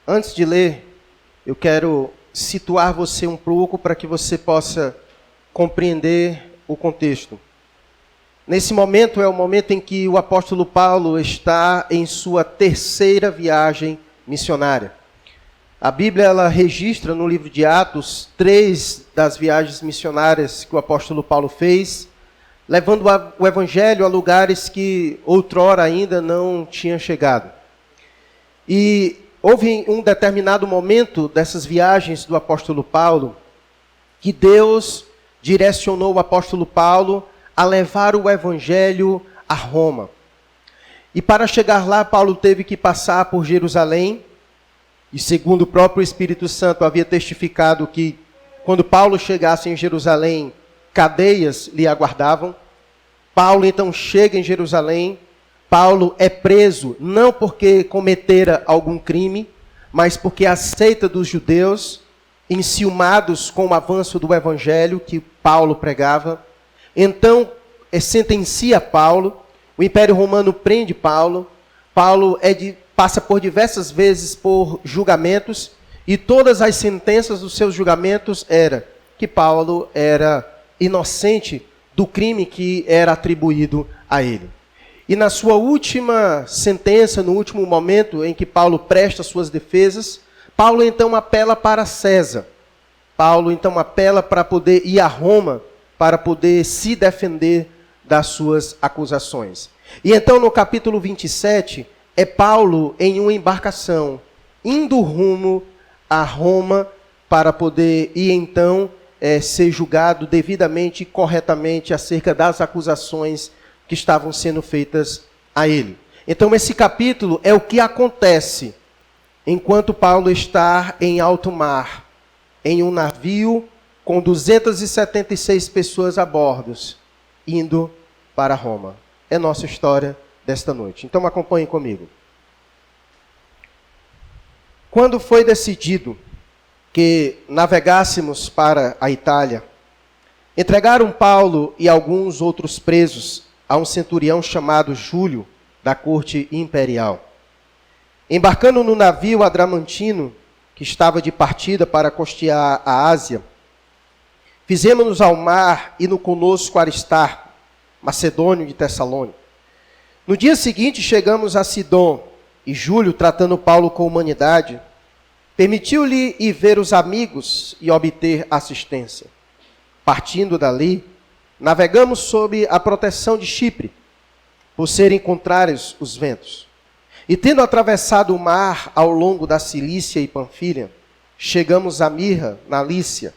Antes de ler, eu quero situar você um pouco para que você possa compreender o contexto. Nesse momento é o momento em que o apóstolo Paulo está em sua terceira viagem missionária. A Bíblia ela registra no livro de Atos 3 das viagens missionárias que o apóstolo Paulo fez, levando o evangelho a lugares que outrora ainda não tinham chegado. E houve um determinado momento dessas viagens do apóstolo Paulo que Deus direcionou o apóstolo Paulo a levar o evangelho a Roma. E para chegar lá, Paulo teve que passar por Jerusalém. E segundo o próprio Espírito Santo havia testificado que quando Paulo chegasse em Jerusalém, cadeias lhe aguardavam. Paulo então chega em Jerusalém. Paulo é preso não porque cometera algum crime, mas porque a seita dos judeus, enciumados com o avanço do evangelho que Paulo pregava, então sentencia Paulo. O Império Romano prende Paulo. Paulo passa por diversas vezes por julgamentos, e todas as sentenças dos seus julgamentos era que Paulo era inocente do crime que era atribuído a ele. E na sua última sentença, no último momento em que Paulo presta suas defesas, Paulo então apela para César. Paulo então apela para poder ir a Roma, para poder se defender das suas acusações. E então no capítulo 27, é Paulo em uma embarcação, indo rumo a Roma, para poder ir então ser julgado devidamente e corretamente acerca das acusações que estavam sendo feitas a ele. Então esse capítulo é o que acontece enquanto Paulo está em alto mar, em um navio com 276 pessoas a bordo, indo para Roma. É nossa história desta noite. Então acompanhem comigo. Quando foi decidido que navegássemos para a Itália, entregaram Paulo e alguns outros presos a um centurião chamado Júlio, da corte imperial. Embarcando no navio Adramantino, que estava de partida para costear a Ásia, fizemos-nos ao mar, indo conosco Aristarco, macedônio de Tessalônica. No dia seguinte chegamos a Sidom, e Júlio, tratando Paulo com humanidade, permitiu-lhe ir ver os amigos e obter assistência. Partindo dali, navegamos sob a proteção de Chipre, por serem contrários os ventos. E tendo atravessado o mar ao longo da Cilícia e Panfilha, chegamos a Mirra, na Lícia.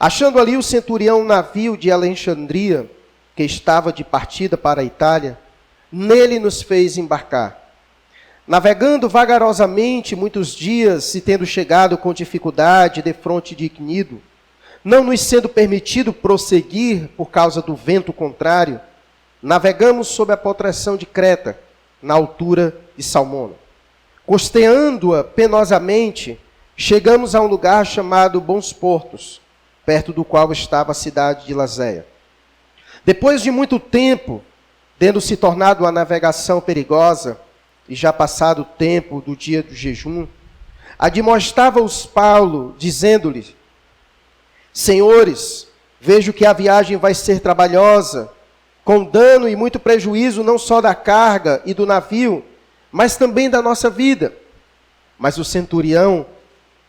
Achando ali o centurião um navio de Alexandria, que estava de partida para a Itália, nele nos fez embarcar. Navegando vagarosamente muitos dias, e tendo chegado com dificuldade defronte de Cnido, não nos sendo permitido prosseguir por causa do vento contrário, navegamos sob a proteção de Creta, na altura de Salmona. Costeando-a penosamente, chegamos a um lugar chamado Bons Portos, perto do qual estava a cidade de Lazéia. Depois de muito tempo, tendo se tornado uma navegação perigosa, e já passado o tempo do dia do jejum, admoestava-os Paulo, dizendo-lhes: Senhores, vejo que a viagem vai ser trabalhosa, com dano e muito prejuízo não só da carga e do navio, mas também da nossa vida. Mas o centurião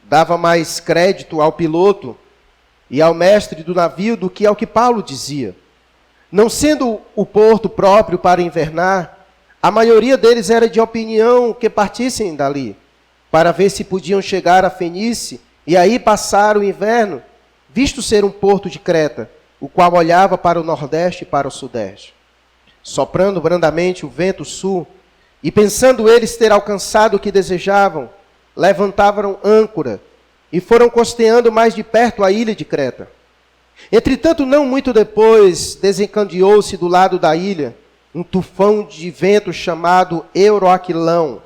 dava mais crédito ao piloto e ao mestre do navio do que ao que Paulo dizia. Não sendo o porto próprio para invernar, a maioria deles era de opinião que partissem dali, para ver se podiam chegar a Fenícia e aí passar o inverno, visto ser um porto de Creta, o qual olhava para o nordeste e para o sudeste. Soprando brandamente o vento sul, e pensando eles ter alcançado o que desejavam, levantavam âncora e foram costeando mais de perto a ilha de Creta. Entretanto, não muito depois, desencadeou-se do lado da ilha um tufão de vento chamado Euroaquilão,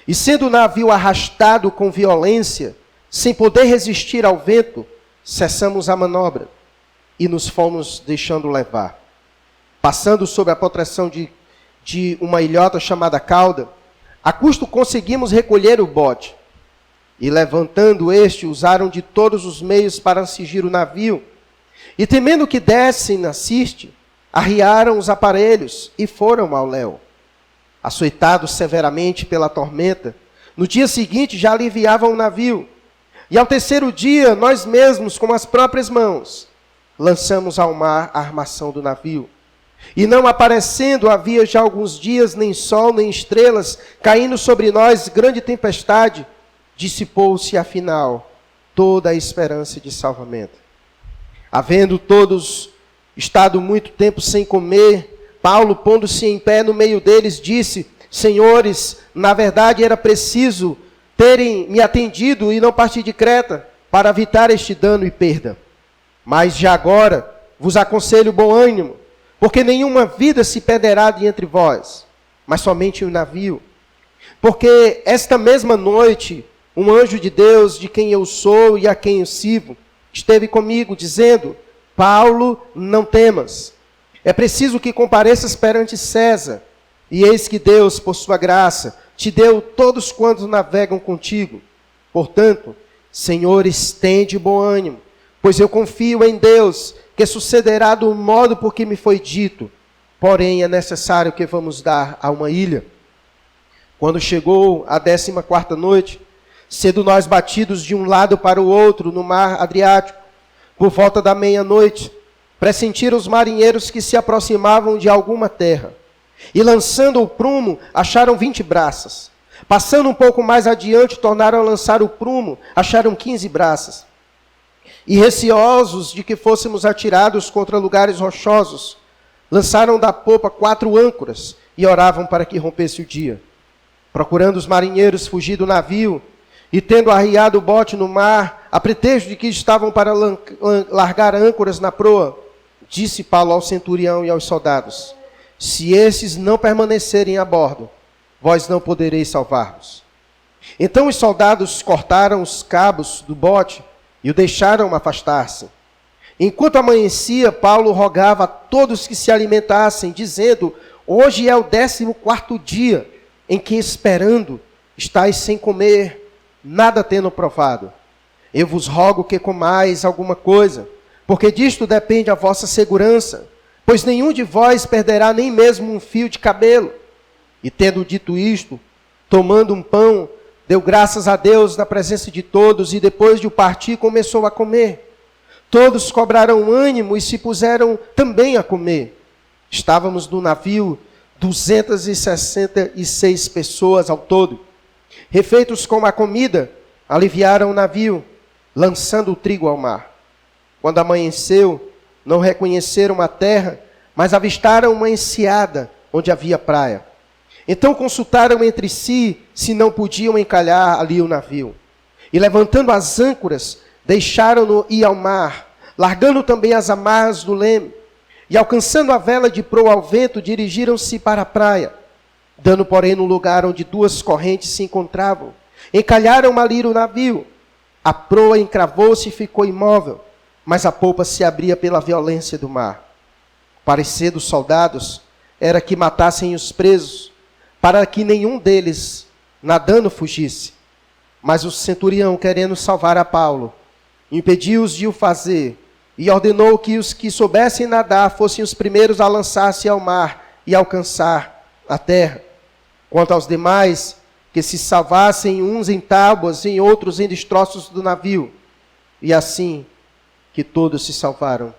e sendo o navio arrastado com violência, sem poder resistir ao vento, cessamos a manobra e nos fomos deixando levar. Passando sob a proteção de uma ilhota chamada Cauda, a custo conseguimos recolher o bote. E levantando este, usaram de todos os meios para cingir o navio. E temendo que dessem na ciste, arriaram os aparelhos e foram ao léu. Açoitados severamente pela tormenta, no dia seguinte já aliviavam o navio. E ao terceiro dia, nós mesmos, com as próprias mãos, lançamos ao mar a armação do navio. E não aparecendo havia já alguns dias nem sol nem estrelas, caindo sobre nós grande tempestade, dissipou-se afinal toda a esperança de salvamento. Havendo todos estado muito tempo sem comer, Paulo, pondo-se em pé no meio deles, disse: Senhores, na verdade era preciso terem me atendido e não partir de Creta, para evitar este dano e perda. Mas já agora vos aconselho bom ânimo, porque nenhuma vida se perderá de entre vós, mas somente o navio. Porque esta mesma noite, um anjo de Deus, de quem eu sou e a quem eu sirvo, esteve comigo, dizendo: Paulo, não temas. É preciso que compareças perante César. E eis que Deus, por sua graça, te deu todos quantos navegam contigo. Portanto, senhores, tende bom ânimo, pois eu confio em Deus, que sucederá do modo por que me foi dito. Porém, é necessário que vamos dar a uma ilha. Quando chegou a 14ª noite, sendo nós batidos de um lado para o outro no mar Adriático, por volta da meia-noite, pressentiram os marinheiros que se aproximavam de alguma terra. E lançando o prumo, acharam 20 braças. Passando um pouco mais adiante, tornaram a lançar o prumo, acharam 15 braças. E receosos de que fôssemos atirados contra lugares rochosos, lançaram da popa 4 âncoras e oravam para que rompesse o dia. Procurando os marinheiros fugir do navio, e tendo arriado o bote no mar, a pretexto de que estavam para largar âncoras na proa, disse Paulo ao centurião e aos soldados: Se esses não permanecerem a bordo, vós não podereis salvar-vos. Então os soldados cortaram os cabos do bote e o deixaram afastar-se. Enquanto amanhecia, Paulo rogava a todos que se alimentassem, dizendo: Hoje é o 14º dia em que, esperando, estáis sem comer, nada tendo provado. Eu vos rogo que comais alguma coisa, porque disto depende a vossa segurança, pois nenhum de vós perderá nem mesmo um fio de cabelo. E tendo dito isto, tomando um pão, deu graças a Deus na presença de todos, e depois de o partir, começou a comer. Todos cobraram ânimo e se puseram também a comer. Estávamos no navio 266 pessoas ao todo. Refeitos com a comida, aliviaram o navio, lançando o trigo ao mar. Quando amanheceu, não reconheceram a terra, mas avistaram uma enseada onde havia praia. Então consultaram entre si se não podiam encalhar ali o navio. E levantando as âncoras, deixaram-no ir ao mar, largando também as amarras do leme. E alcançando a vela de proa ao vento, dirigiram-se para a praia. Dando, porém, no lugar onde 2 correntes se encontravam, encalharam ali o navio. A proa encravou-se e ficou imóvel, mas a polpa se abria pela violência do mar. O parecer dos soldados era que matassem os presos, para que nenhum deles, nadando, fugisse. Mas o centurião, querendo salvar a Paulo, impediu-os de o fazer, e ordenou que os que soubessem nadar fossem os primeiros a lançar-se ao mar e alcançar a terra. Quanto aos demais, que se salvassem uns em tábuas e outros em destroços do navio. E assim que todos se salvaram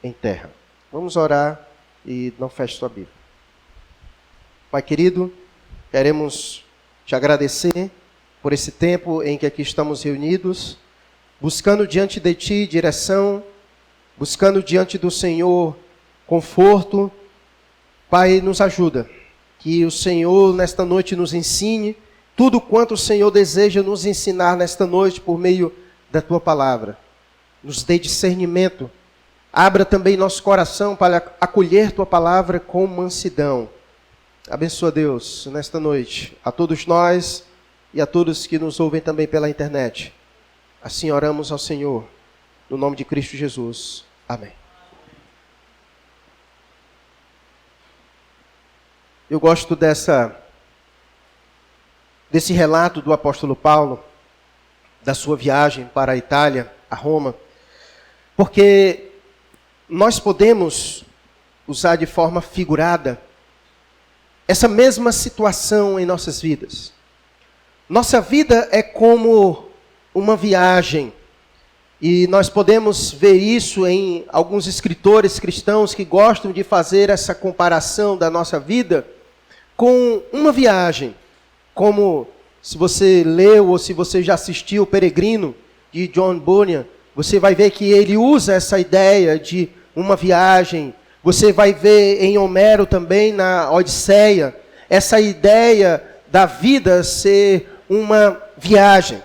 em terra. Vamos orar e não feche sua Bíblia. Pai querido, queremos te agradecer por esse tempo em que aqui estamos reunidos, buscando diante de ti direção, buscando diante do Senhor conforto. Pai, nos ajuda. Que o Senhor nesta noite nos ensine tudo quanto o Senhor deseja nos ensinar nesta noite por meio da tua palavra. Nos dê discernimento. Abra também nosso coração para acolher tua palavra com mansidão. Abençoa, Deus, nesta noite, a todos nós e a todos que nos ouvem também pela internet. Assim oramos ao Senhor, no nome de Cristo Jesus. Amém. Eu gosto desse relato do apóstolo Paulo, da sua viagem para a Itália, a Roma, porque nós podemos usar de forma figurada essa mesma situação em nossas vidas. Nossa vida é como uma viagem, e nós podemos ver isso em alguns escritores cristãos que gostam de fazer essa comparação da nossa vida com uma viagem, como se você leu ou se você já assistiu O Peregrino, de John Bunyan, você vai ver que ele usa essa ideia de uma viagem. Você vai ver em Homero também, na Odisseia, essa ideia da vida ser uma viagem.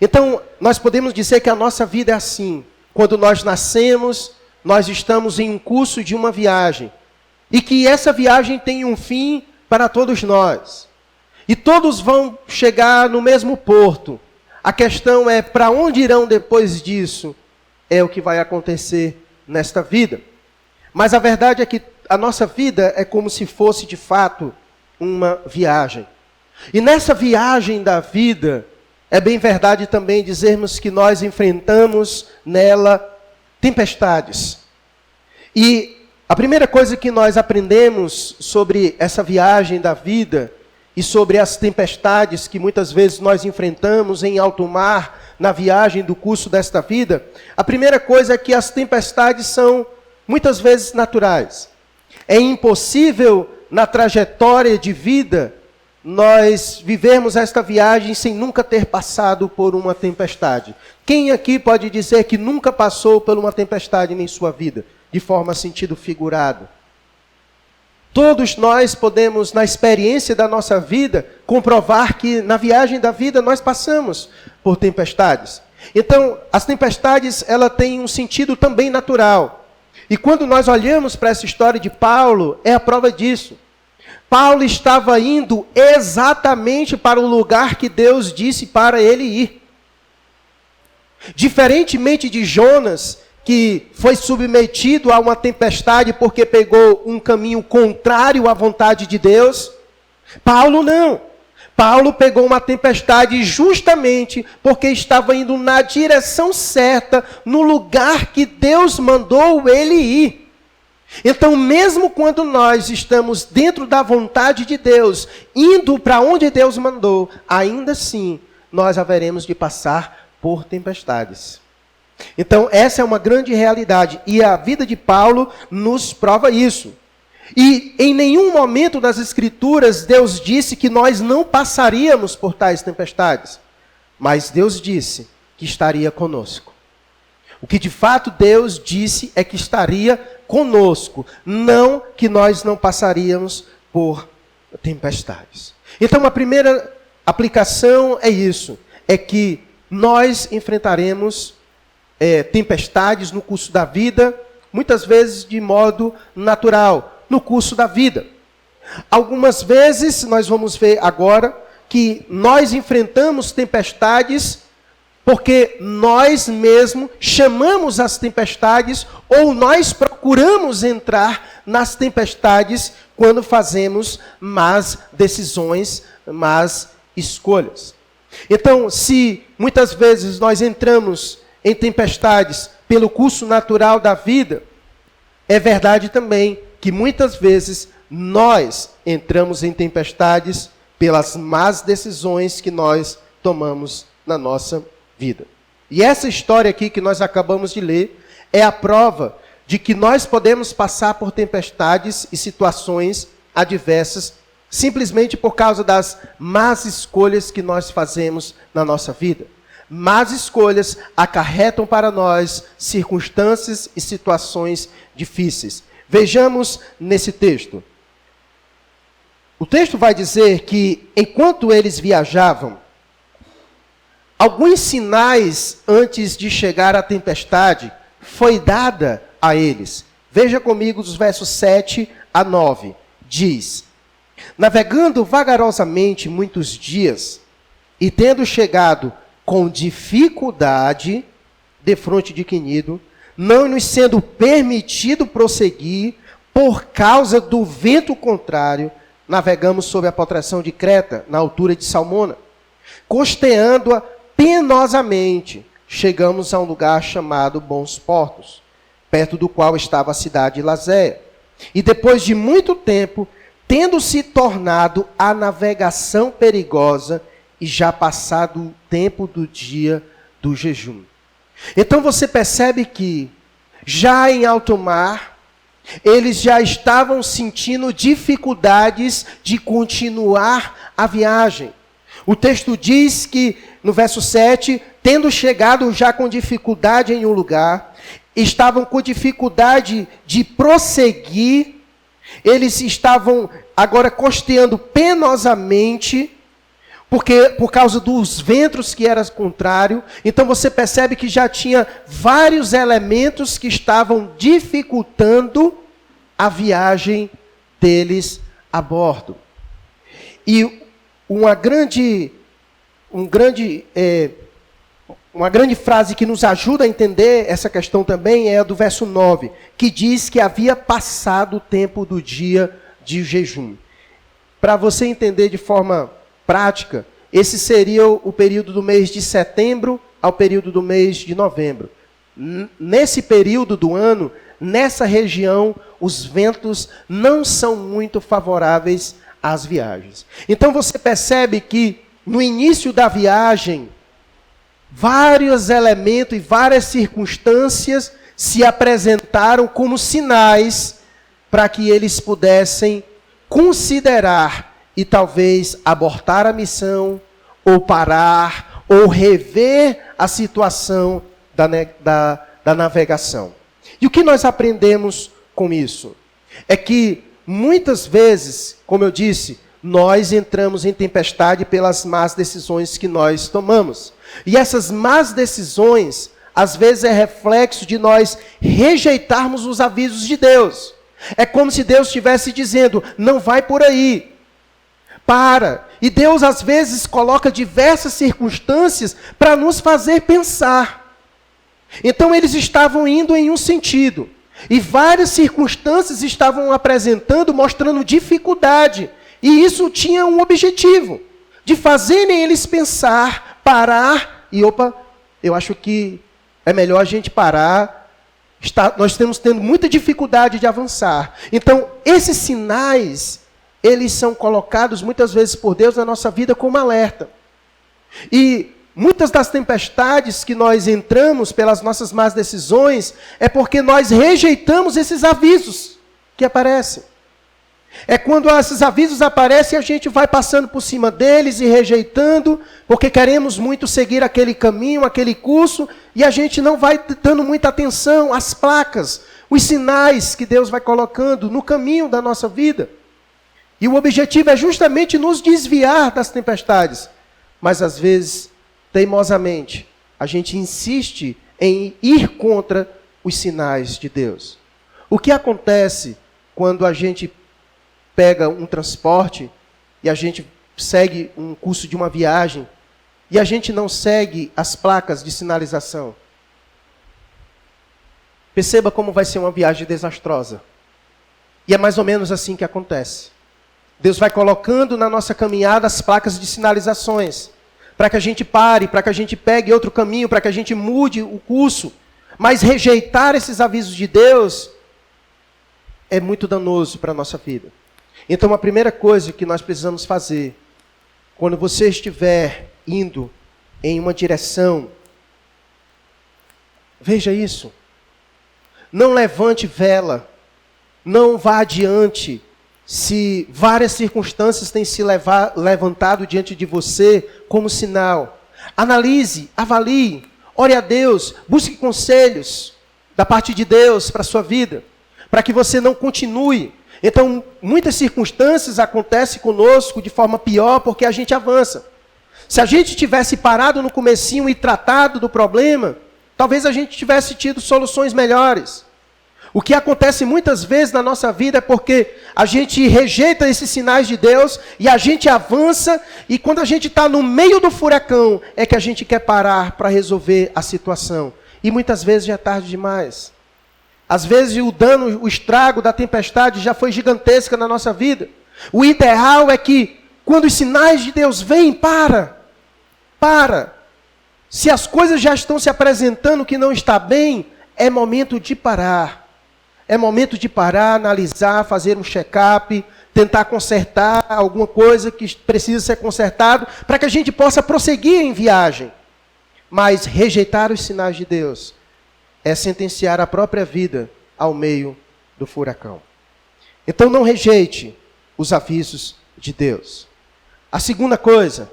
Então, nós podemos dizer que a nossa vida é assim. Quando nós nascemos, nós estamos em um curso de uma viagem. E que essa viagem tem um fim para todos nós. E todos vão chegar no mesmo porto. A questão é para onde irão depois disso? É o que vai acontecer nesta vida. Mas a verdade é que a nossa vida é como se fosse de fato uma viagem. E nessa viagem da vida, é bem verdade também dizermos que nós enfrentamos nela tempestades. E a primeira coisa que nós aprendemos sobre essa viagem da vida e sobre as tempestades que muitas vezes nós enfrentamos em alto mar, na viagem do curso desta vida, a primeira coisa é que as tempestades são muitas vezes naturais. É impossível na trajetória de vida nós vivermos esta viagem sem nunca ter passado por uma tempestade. Quem aqui pode dizer que nunca passou por uma tempestade em sua vida, de forma sentido figurado? Todos nós podemos, na experiência da nossa vida, comprovar que na viagem da vida nós passamos por tempestades. Então, as tempestades, ela têm um sentido também natural. E quando nós olhamos para essa história de Paulo, é a prova disso. Paulo estava indo exatamente para o lugar que Deus disse para ele ir. Diferentemente de Jonas, que foi submetido a uma tempestade porque pegou um caminho contrário à vontade de Deus, Paulo não. Paulo pegou uma tempestade justamente porque estava indo na direção certa, no lugar que Deus mandou ele ir. Então, mesmo quando nós estamos dentro da vontade de Deus, indo para onde Deus mandou, ainda assim, nós haveremos de passar por tempestades. Então, essa é uma grande realidade. E a vida de Paulo nos prova isso. E em nenhum momento das Escrituras, Deus disse que nós não passaríamos por tais tempestades. Mas Deus disse que estaria conosco. O que de fato Deus disse é que estaria conosco, não que nós não passaríamos por tempestades. Então, a primeira aplicação é isso, é que nós enfrentaremos tempestades no curso da vida, muitas vezes de modo natural, no curso da vida. Algumas vezes, nós vamos ver agora, que nós enfrentamos tempestades porque nós mesmos chamamos as tempestades ou nós procuramos entrar nas tempestades quando fazemos más decisões, más escolhas. Então, se muitas vezes nós entramos em tempestades pelo curso natural da vida, é verdade também que muitas vezes nós entramos em tempestades pelas más decisões que nós tomamos na nossa vida. E essa história aqui que nós acabamos de ler é a prova de que nós podemos passar por tempestades e situações adversas simplesmente por causa das más escolhas que nós fazemos na nossa vida. Más escolhas acarretam para nós circunstâncias e situações difíceis. Vejamos nesse texto. O texto vai dizer que enquanto eles viajavam, alguns sinais antes de chegar à tempestade foi dada a eles. Veja comigo dos versos 7 a 9. Diz: navegando vagarosamente muitos dias, e tendo chegado com dificuldade defronte de Quinido, não nos sendo permitido prosseguir por causa do vento contrário, navegamos sob a proteção de Creta, na altura de Salmona, costeando-a penosamente, chegamos a um lugar chamado Bons Portos, perto do qual estava a cidade de Lazéia. E depois de muito tempo, tendo se tornado a navegação perigosa e já passado o tempo do dia do jejum. Então você percebe que, já em alto mar, eles já estavam sentindo dificuldades de continuar a viagem. O texto diz que, no verso 7, tendo chegado já com dificuldade em um lugar, estavam com dificuldade de prosseguir, eles estavam agora costeando penosamente, porque por causa dos ventos que eram contrários. Então você percebe que já tinha vários elementos que estavam dificultando a viagem deles a bordo. E uma grande frase que nos ajuda a entender essa questão também é a do verso 9, que diz que havia passado o tempo do dia de jejum. Para você entender de forma prática, esse seria o período do mês de setembro ao período do mês de novembro. Nesse período do ano, nessa região, os ventos não são muito favoráveis às viagens. Então você percebe que no início da viagem, vários elementos e várias circunstâncias se apresentaram como sinais para que eles pudessem considerar e talvez abortar a missão, ou parar, ou rever a situação da navegação. E o que nós aprendemos com isso? É que muitas vezes, como eu disse, nós entramos em tempestade pelas más decisões que nós tomamos. E essas más decisões, às vezes, é reflexo de nós rejeitarmos os avisos de Deus. É como se Deus estivesse dizendo, não vai por aí. Para. E Deus, às vezes, coloca diversas circunstâncias para nos fazer pensar. Então, eles estavam indo em um sentido. E várias circunstâncias estavam apresentando, mostrando dificuldade. E isso tinha um objetivo. De fazerem eles pensar, parar. E, eu acho que é melhor a gente parar. Nós estamos tendo muita dificuldade de avançar. Então, esses sinais, eles são colocados muitas vezes por Deus na nossa vida como alerta. E muitas das tempestades que nós entramos pelas nossas más decisões é porque nós rejeitamos esses avisos que aparecem. É quando esses avisos aparecem, a gente vai passando por cima deles e rejeitando, porque queremos muito seguir aquele caminho, aquele curso, e a gente não vai dando muita atenção às placas, os sinais que Deus vai colocando no caminho da nossa vida. E o objetivo é justamente nos desviar das tempestades. Mas às vezes, teimosamente, a gente insiste em ir contra os sinais de Deus. O que acontece quando a gente pega um transporte e a gente segue um curso de uma viagem e a gente não segue as placas de sinalização? Perceba como vai ser uma viagem desastrosa. E é mais ou menos assim que acontece. Deus vai colocando na nossa caminhada as placas de sinalizações, para que a gente pare, para que a gente pegue outro caminho, para que a gente mude o curso. Mas rejeitar esses avisos de Deus é muito danoso para a nossa vida. Então a primeira coisa que nós precisamos fazer, quando você estiver indo em uma direção, veja isso. Não levante vela, não vá adiante, se várias circunstâncias têm se levantado diante de você como sinal. Analise, avalie, ore a Deus, busque conselhos da parte de Deus para a sua vida, para que você não continue. Então, muitas circunstâncias acontecem conosco de forma pior porque a gente avança. Se a gente tivesse parado no comecinho e tratado do problema, talvez a gente tivesse tido soluções melhores. O que acontece muitas vezes na nossa vida é porque a gente rejeita esses sinais de Deus e a gente avança, e quando a gente está no meio do furacão é que a gente quer parar para resolver a situação. E muitas vezes já é tarde demais. Às vezes o dano, o estrago da tempestade já foi gigantesca na nossa vida. O ideal é que quando os sinais de Deus vêm, para. Se as coisas já estão se apresentando que não está bem, é momento de parar. É momento de parar, analisar, fazer um check-up, tentar consertar alguma coisa que precisa ser consertado, para que a gente possa prosseguir em viagem. Mas rejeitar os sinais de Deus é sentenciar a própria vida ao meio do furacão. Então não rejeite os avisos de Deus. A segunda coisa,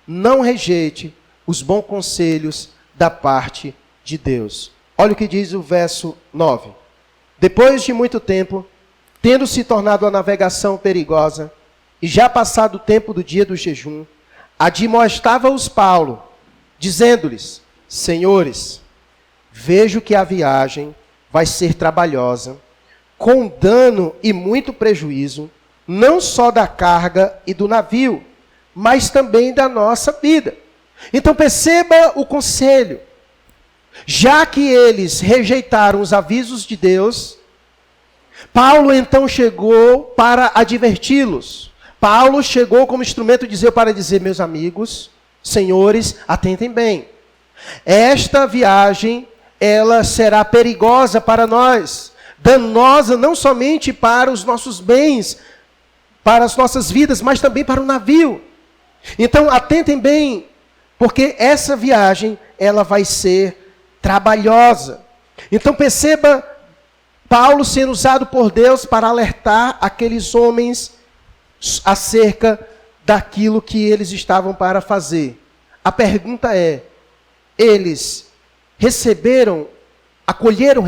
não rejeite os bons conselhos da parte de Deus. Olha o que diz o verso 9. Depois de muito tempo, tendo se tornado a navegação perigosa, e já passado o tempo do dia do jejum, admoestava-os Paulo, dizendo-lhes: Senhores, vejo que a viagem vai ser trabalhosa, com dano e muito prejuízo, não só da carga e do navio, mas também da nossa vida. Então perceba o conselho. Já que eles rejeitaram os avisos de Deus, Paulo então chegou para adverti-los. Paulo chegou como instrumento de Deus para dizer: meus amigos, senhores, atentem bem. Esta viagem, ela será perigosa para nós, danosa não somente para os nossos bens, para as nossas vidas, mas também para o navio. Então atentem bem, porque essa viagem, ela vai ser trabalhosa. Então perceba Paulo sendo usado por Deus para alertar aqueles homens acerca daquilo que eles estavam para fazer. A pergunta é: eles acolheram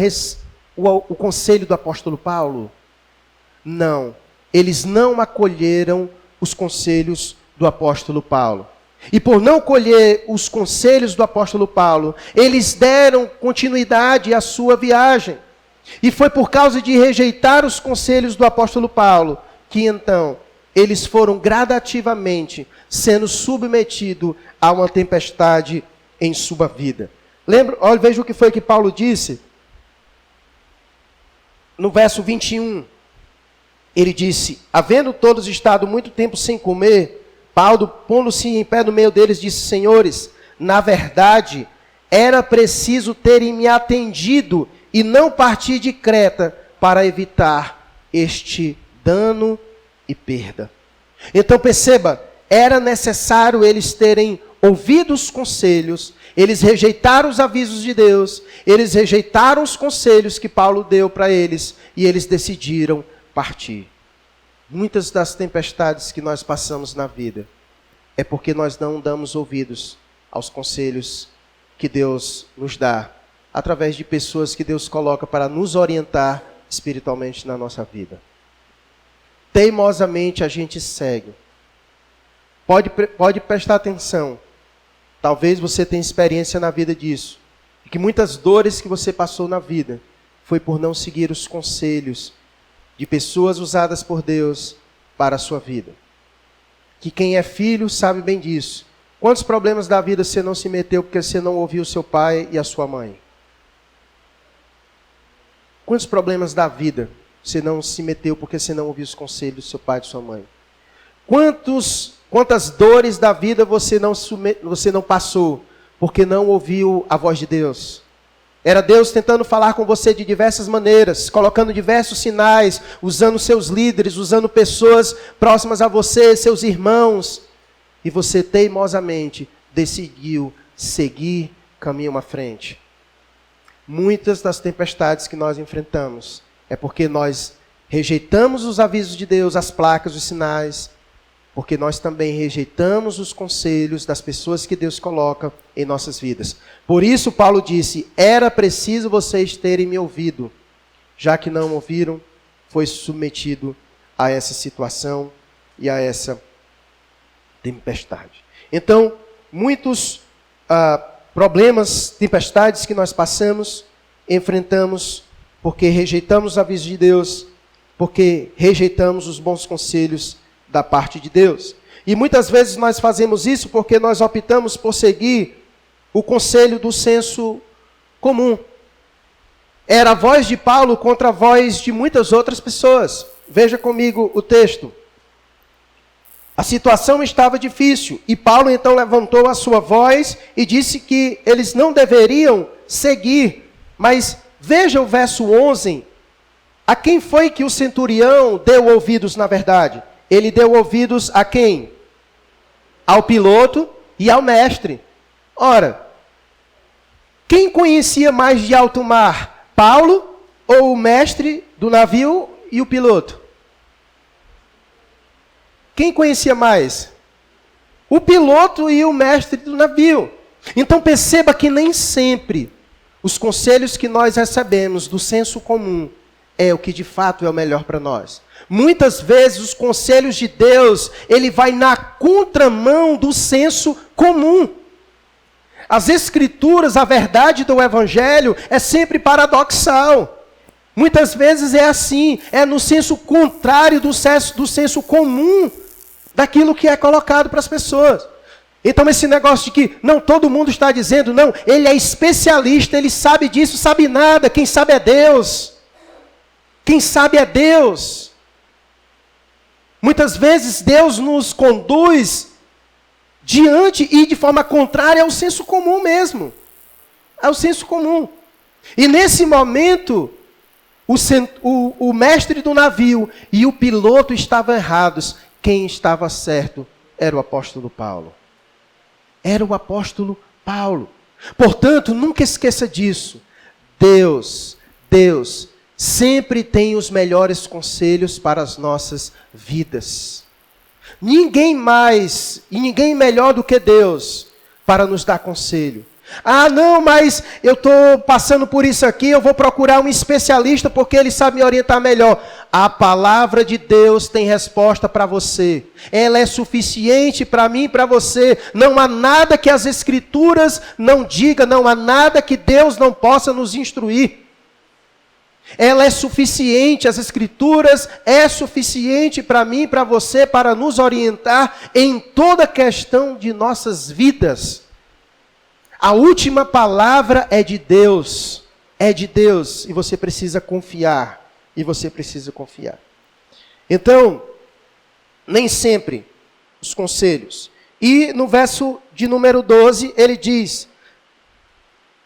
o conselho do apóstolo Paulo? Não, eles não acolheram os conselhos do apóstolo Paulo. E por não colher os conselhos do apóstolo Paulo, eles deram continuidade à sua viagem. E foi por causa de rejeitar os conselhos do apóstolo Paulo, que então eles foram gradativamente sendo submetidos a uma tempestade em sua vida. Olha, veja o que foi que Paulo disse. No verso 21, ele disse: havendo todos estado muito tempo sem comer, Paulo, pondo-se em pé no meio deles, disse: Senhores, na verdade, era preciso terem me atendido e não partir de Creta para evitar este dano e perda. Então perceba, era necessário eles terem ouvido os conselhos, eles rejeitaram os avisos de Deus, eles rejeitaram os conselhos que Paulo deu para eles e eles decidiram partir. Muitas das tempestades que nós passamos na vida é porque nós não damos ouvidos aos conselhos que Deus nos dá, através de pessoas que Deus coloca para nos orientar espiritualmente na nossa vida. Teimosamente a gente segue. Pode prestar atenção. Talvez você tenha experiência na vida disso. E que muitas dores que você passou na vida foi por não seguir os conselhos de pessoas usadas por Deus para a sua vida. Que quem é filho sabe bem disso. Quantos problemas da vida você não se meteu porque você não ouviu o seu pai e a sua mãe? Quantos problemas da vida você não se meteu porque você não ouviu os conselhos do seu pai e da sua mãe? Quantas dores da vida você não passou porque não ouviu a voz de Deus? Era Deus tentando falar com você de diversas maneiras, colocando diversos sinais, usando seus líderes, usando pessoas próximas a você, seus irmãos. E você teimosamente decidiu seguir caminho à frente. Muitas das tempestades que nós enfrentamos é porque nós rejeitamos os avisos de Deus, as placas, os sinais, porque nós também rejeitamos os conselhos das pessoas que Deus coloca em nossas vidas. Por isso Paulo disse: era preciso vocês terem me ouvido. Já que não ouviram, foi submetido a essa situação e a essa tempestade. Então, muitos problemas, tempestades que nós passamos, enfrentamos porque rejeitamos os avisos de Deus, porque rejeitamos os bons conselhos da parte de Deus. E muitas vezes nós fazemos isso porque nós optamos por seguir o conselho do senso comum. Era a voz de Paulo contra a voz de muitas outras pessoas. Veja comigo o texto. A situação estava difícil e Paulo então levantou a sua voz e disse que eles não deveriam seguir. Mas veja o verso 11. A quem foi que o centurião deu ouvidos na verdade? Ele deu ouvidos a quem? Ao piloto e ao mestre. Ora, quem conhecia mais de alto mar? Paulo ou o mestre do navio e o piloto? Quem conhecia mais? O piloto e o mestre do navio. Então perceba que nem sempre os conselhos que nós recebemos do senso comum é o que de fato é o melhor para nós. Muitas vezes os conselhos de Deus, ele vai na contramão do senso comum. As escrituras, a verdade do evangelho é sempre paradoxal. Muitas vezes é assim, é no senso contrário do senso comum daquilo que é colocado para as pessoas. Então esse negócio de que não todo mundo está dizendo, não, ele é especialista, ele sabe disso, sabe nada, quem sabe é Deus. Quem sabe é Deus. Muitas vezes Deus nos conduz diante e de forma contrária ao senso comum mesmo. Ao senso comum. E nesse momento, o mestre do navio e o piloto estavam errados. Quem estava certo era o apóstolo Paulo. Era o apóstolo Paulo. Portanto, nunca esqueça disso. Deus sempre tem os melhores conselhos para as nossas vidas. Ninguém mais e ninguém melhor do que Deus para nos dar conselho. Ah, não, mas eu estou passando por isso aqui, eu vou procurar um especialista porque ele sabe me orientar melhor. A palavra de Deus tem resposta para você. Ela é suficiente para mim e para você. Não há nada que as escrituras não digam, não há nada que Deus não possa nos instruir. Ela é suficiente, as escrituras é suficiente para mim e para você para nos orientar em toda questão de nossas vidas. A última palavra é de Deus, e você precisa confiar, Então, nem sempre os conselhos. E no verso de número 12, ele diz,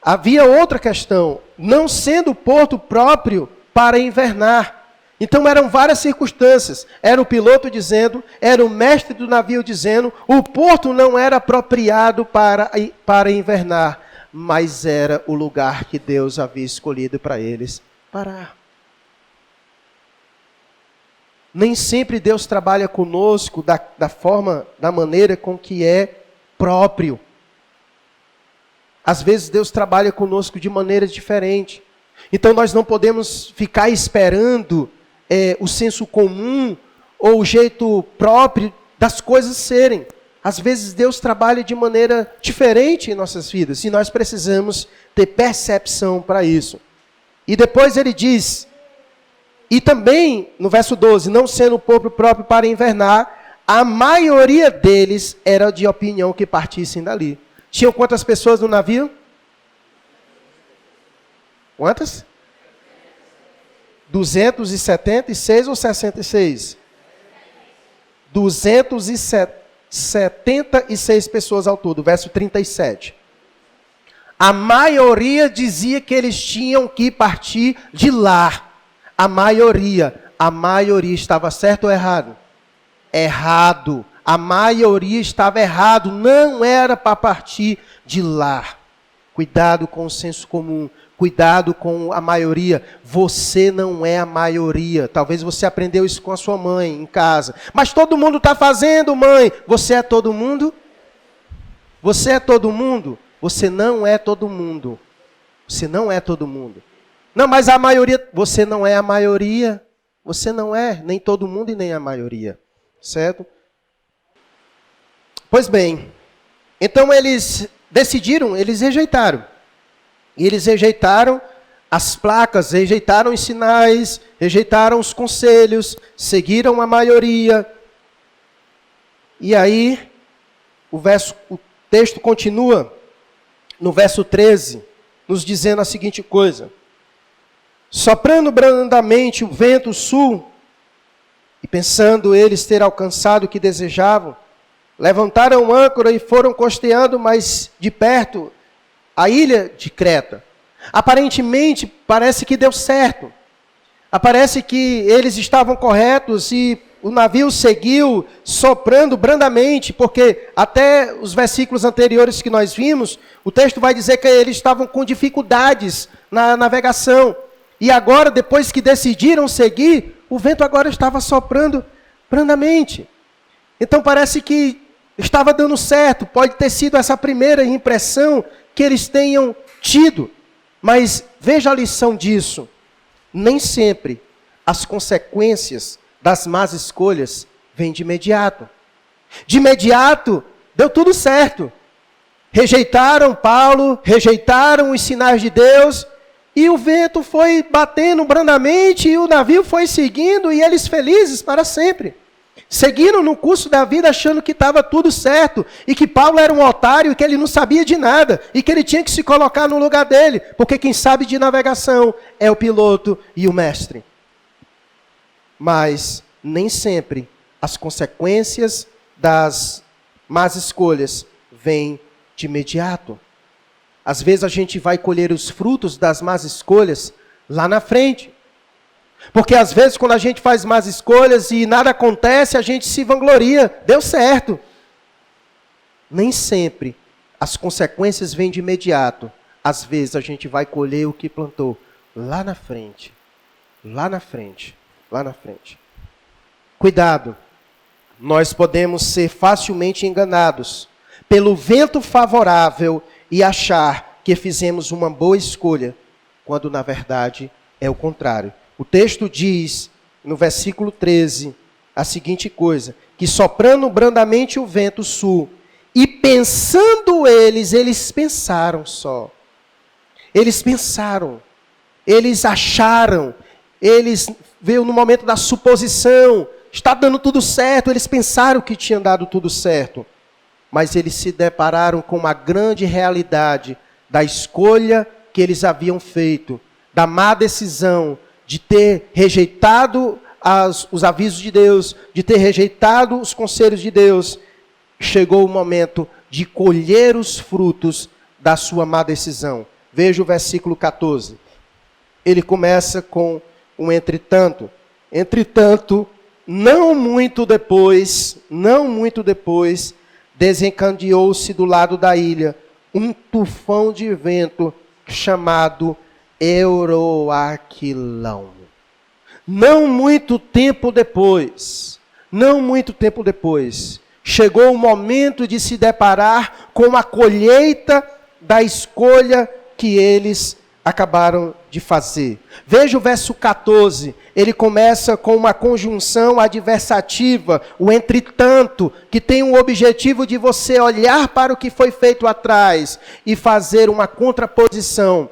havia outra questão, não sendo porto próprio para invernar. Então eram várias circunstâncias. Era o piloto dizendo, era o mestre do navio dizendo, o porto não era apropriado para invernar, mas era o lugar que Deus havia escolhido para eles parar. Nem sempre Deus trabalha conosco da maneira com que é próprio. Às vezes Deus trabalha conosco de maneira diferente. Então nós não podemos ficar esperando o senso comum ou o jeito próprio das coisas serem. Às vezes Deus trabalha de maneira diferente em nossas vidas e nós precisamos ter percepção para isso. E depois ele diz, e também no verso 12, não sendo o povo próprio para invernar, a maioria deles era de opinião que partissem dali. Tinham quantas pessoas no navio? Quantas? 276 ou 66? 276 pessoas ao todo, verso 37. A maioria dizia que eles tinham que partir de lá. A maioria estava certo ou errado? Errado. A maioria estava errado, não era para partir de lá. Cuidado com o senso comum. Cuidado com a maioria. Você não é a maioria. Talvez você aprendeu isso com a sua mãe em casa. Mas todo mundo está fazendo, mãe. Você é todo mundo? Você é todo mundo? Você não é todo mundo. Você não é todo mundo. Não, mas a maioria... Você não é a maioria. Você não é nem todo mundo e nem a maioria. Certo? Pois bem. Então eles decidiram, eles rejeitaram. E eles rejeitaram as placas, rejeitaram os sinais, rejeitaram os conselhos, seguiram a maioria. E aí, o texto continua, no verso 13, nos dizendo a seguinte coisa. Soprando brandamente o vento sul, E pensando eles ter alcançado o que desejavam, levantaram âncora e foram costeando mais de perto a ilha de Creta. Aparentemente, parece que deu certo. Parece que eles estavam corretos e o navio seguiu soprando brandamente, porque até os versículos anteriores que nós vimos, o texto vai dizer que eles estavam com dificuldades na navegação. E agora, depois que decidiram seguir, o vento agora estava soprando brandamente. Então parece que estava dando certo. Pode ter sido essa primeira impressão que eles tenham tido. Mas veja a lição disso. Nem sempre as consequências das más escolhas vêm de imediato. De imediato, deu tudo certo. Rejeitaram Paulo, rejeitaram os sinais de Deus, e o vento foi batendo brandamente, e o navio foi seguindo, e eles felizes para sempre. Seguiram no curso da vida achando que estava tudo certo, e que Paulo era um otário, e que ele não sabia de nada, e que ele tinha que se colocar no lugar dele, porque quem sabe de navegação é o piloto e o mestre. Mas nem sempre as consequências das más escolhas vêm de imediato. Às vezes a gente vai colher os frutos das más escolhas lá na frente. Porque às vezes quando a gente faz más escolhas e nada acontece, a gente se vangloria. Deu certo. Nem sempre as consequências vêm de imediato. Às vezes a gente vai colher o que plantou lá na frente. Lá na frente. Lá na frente. Cuidado. Nós podemos ser facilmente enganados pelo vento favorável e achar que fizemos uma boa escolha, quando na verdade é o contrário. O texto diz, no versículo 13, a seguinte coisa: que soprando brandamente o vento sul, e pensando eles pensaram só. Eles pensaram, eles acharam, eles veio no momento da suposição, está dando tudo certo, eles pensaram que tinha dado tudo certo. Mas eles se depararam com uma grande realidade da escolha que eles haviam feito, da má decisão de ter rejeitado os avisos de Deus, de ter rejeitado os conselhos de Deus. Chegou o momento de colher os frutos da sua má decisão. Veja o versículo 14. Ele começa com um entretanto. Entretanto, não muito depois, desencadeou-se do lado da ilha um tufão de vento chamado Euroaquilão. Não muito tempo depois, chegou o momento de se deparar com a colheita da escolha que eles acabaram de fazer. Veja o verso 14, ele começa com uma conjunção adversativa, o entretanto, que tem o objetivo de você olhar para o que foi feito atrás e fazer uma contraposição.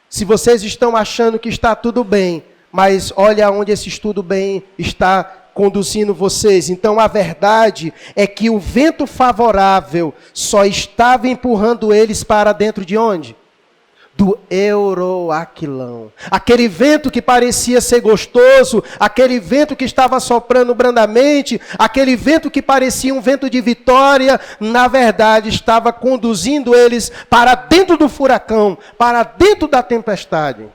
Se vocês estão achando que está tudo bem, mas olha onde esse tudo bem está conduzindo vocês. Então a verdade é que o vento favorável só estava empurrando eles para dentro de onde? Do Euroaquilão. Aquele vento que parecia ser gostoso, aquele vento que estava soprando brandamente, aquele vento que parecia um vento de vitória, na verdade estava conduzindo eles para dentro do furacão, para dentro da tempestade.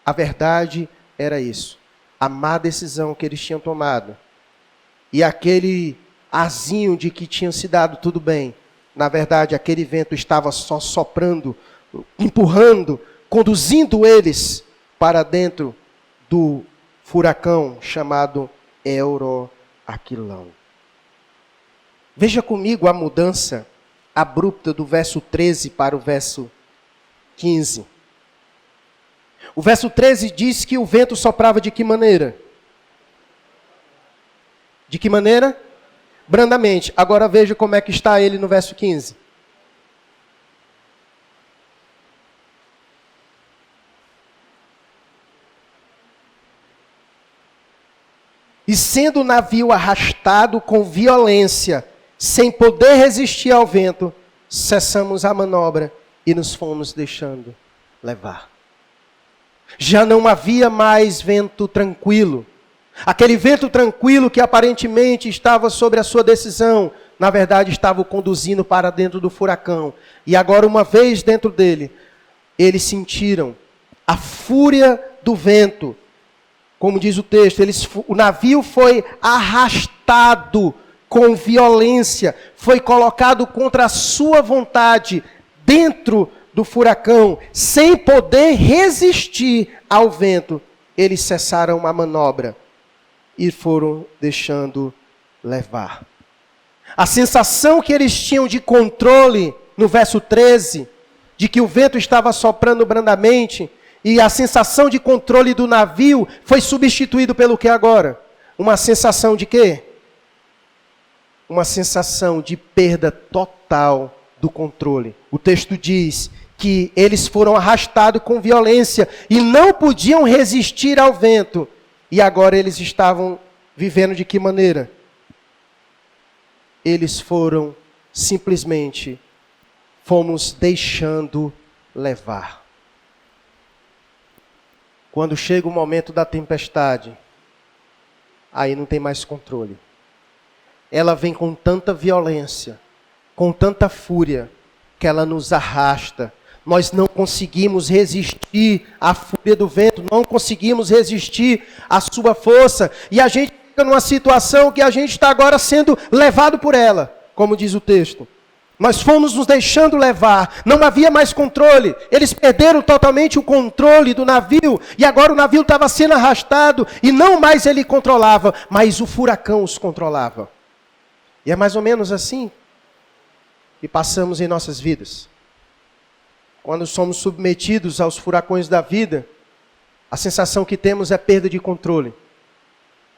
A verdade era isso. A má decisão que eles tinham tomado. E aquele arzinho de que tinha se dado tudo bem. Na verdade, aquele vento estava só soprando, empurrando, conduzindo eles para dentro do furacão chamado Euroaquilão. Veja comigo a mudança abrupta do verso 13 para o verso 15. O verso 13 diz que o vento soprava de que maneira? De que maneira? Brandamente. Agora veja como é que está ele no verso 15. E sendo o navio arrastado com violência, sem poder resistir ao vento, cessamos a manobra e nos fomos deixando levar. Já não havia mais vento tranquilo. Aquele vento tranquilo que aparentemente estava sobre a sua decisão, na verdade estava o conduzindo para dentro do furacão. E agora, uma vez dentro dele, eles sentiram a fúria do vento. Como diz o texto, o navio foi arrastado com violência, foi colocado contra a sua vontade dentro do furacão, sem poder resistir ao vento. Eles cessaram a manobra e foram deixando levar. A sensação que eles tinham de controle, no verso 13, de que o vento estava soprando brandamente, e a sensação de controle do navio foi substituído pelo que agora? Uma sensação de quê? Uma sensação de perda total do controle. O texto diz que eles foram arrastados com violência e não podiam resistir ao vento. E agora eles estavam vivendo de que maneira? Eles foram simplesmente, fomos deixando levar. Quando chega o momento da tempestade, aí não tem mais controle. Ela vem com tanta violência, com tanta fúria, que ela nos arrasta. Nós não conseguimos resistir à fúria do vento, não conseguimos resistir à sua força. E a gente fica numa situação que a gente está agora sendo levado por ela, como diz o texto. Nós fomos nos deixando levar, não havia mais controle. Eles perderam totalmente o controle do navio, e agora o navio estava sendo arrastado, e não mais ele controlava, mas o furacão os controlava. E é mais ou menos assim que passamos em nossas vidas. Quando somos submetidos aos furacões da vida, a sensação que temos é perda de controle.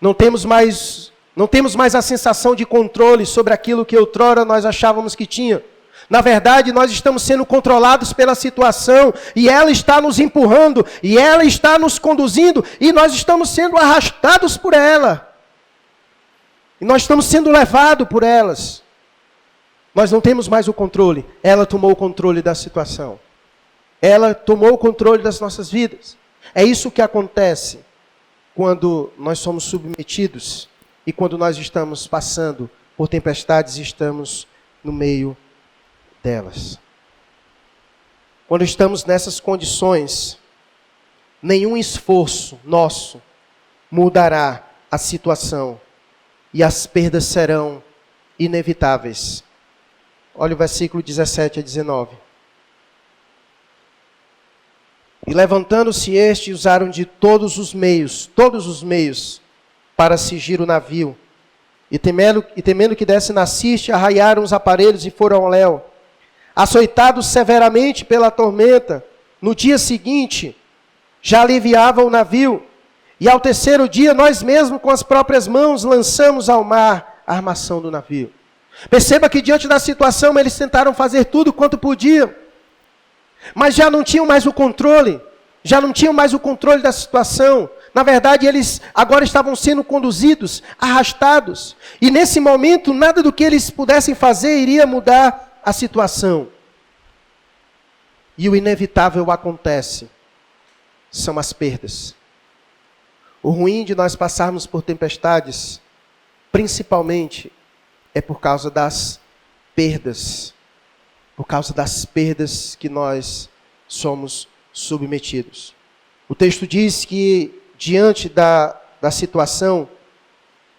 Não temos mais a sensação de controle sobre aquilo que outrora nós achávamos que tinha. Na verdade, nós estamos sendo controlados pela situação, e ela está nos empurrando, e ela está nos conduzindo, e nós estamos sendo arrastados por ela. E nós estamos sendo levados por elas. Nós não temos mais o controle. Ela tomou o controle da situação. Ela tomou o controle das nossas vidas. É isso que acontece quando nós somos submetidos e quando nós estamos passando por tempestades e estamos no meio delas. Quando estamos nessas condições, nenhum esforço nosso mudará a situação e as perdas serão inevitáveis. Olha o versículo 17 a 19. E levantando-se estes, usaram de todos os meios, para cingir o navio. E temendo que desse nasciste, arraiaram os aparelhos e foram ao léu. Açoitados severamente pela tormenta, no dia seguinte, já aliviavam o navio. E ao terceiro dia, nós mesmos com as próprias mãos lançamos ao mar a armação do navio. Perceba que diante da situação, eles tentaram fazer tudo quanto podiam. Mas já não tinham mais o controle. Já não tinham mais o controle da situação. Na verdade, eles agora estavam sendo conduzidos, arrastados. E nesse momento, nada do que eles pudessem fazer iria mudar a situação. E o inevitável acontece. São as perdas. O ruim de nós passarmos por tempestades, principalmente, é por causa das perdas. Por causa das perdas que nós somos submetidos. O texto diz que, diante da situação,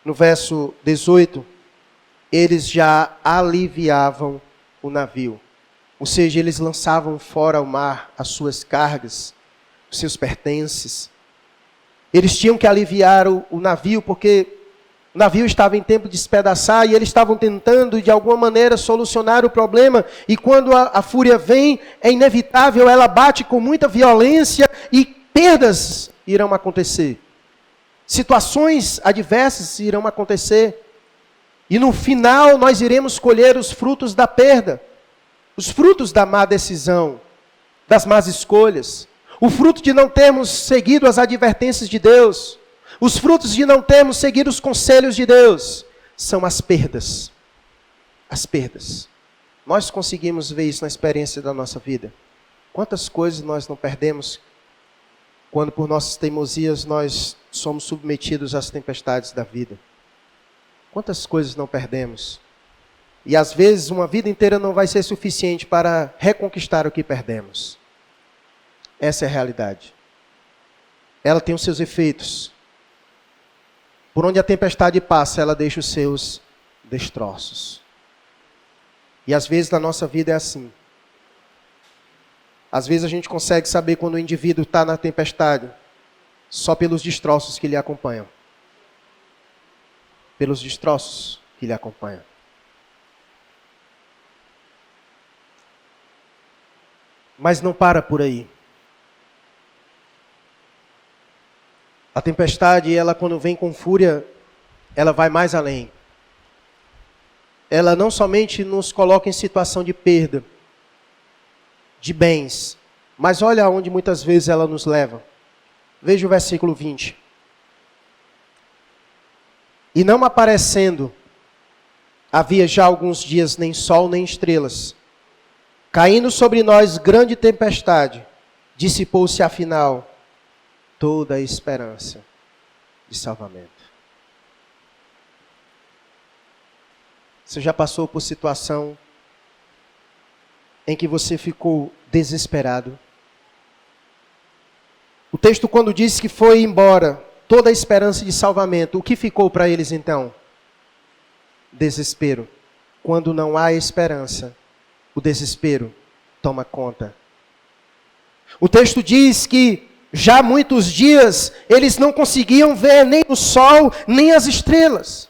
no verso 18, eles já aliviavam o navio. Ou seja, eles lançavam fora ao mar as suas cargas, os seus pertences. Eles tinham que aliviar o navio, porque o navio estava em tempo de despedaçar, e eles estavam tentando, de alguma maneira, solucionar o problema. E quando a fúria vem, é inevitável, ela bate com muita violência, e perdas irão acontecer. Situações adversas irão acontecer. E no final, nós iremos colher os frutos da perda. Os frutos da má decisão, das más escolhas. O fruto de não termos seguido as advertências de Deus. Os frutos de não termos seguido os conselhos de Deus. São as perdas. As perdas. Nós conseguimos ver isso na experiência da nossa vida. Quantas coisas nós não perdemos quando por nossas teimosias nós somos submetidos às tempestades da vida. Quantas coisas não perdemos? E às vezes uma vida inteira não vai ser suficiente para reconquistar o que perdemos. Essa é a realidade. Ela tem os seus efeitos. Por onde a tempestade passa, ela deixa os seus destroços. E às vezes na nossa vida é assim. Às vezes a gente consegue saber quando o indivíduo está na tempestade só pelos destroços que lhe acompanham. Pelos destroços que lhe acompanham. Mas não para por aí. A tempestade, ela quando vem com fúria, ela vai mais além. Ela não somente nos coloca em situação de perda de bens, mas olha aonde muitas vezes ela nos leva. Veja o versículo 20. E não aparecendo, havia já alguns dias nem sol nem estrelas. Caindo sobre nós grande tempestade, dissipou-se afinal toda a esperança de salvamento. Você já passou por situação em que você ficou desesperado? O texto quando diz que foi embora toda a esperança de salvamento, o que ficou para eles então? Desespero. Quando não há esperança, o desespero toma conta. O texto diz que já há muitos dias eles não conseguiam ver nem o sol, nem as estrelas.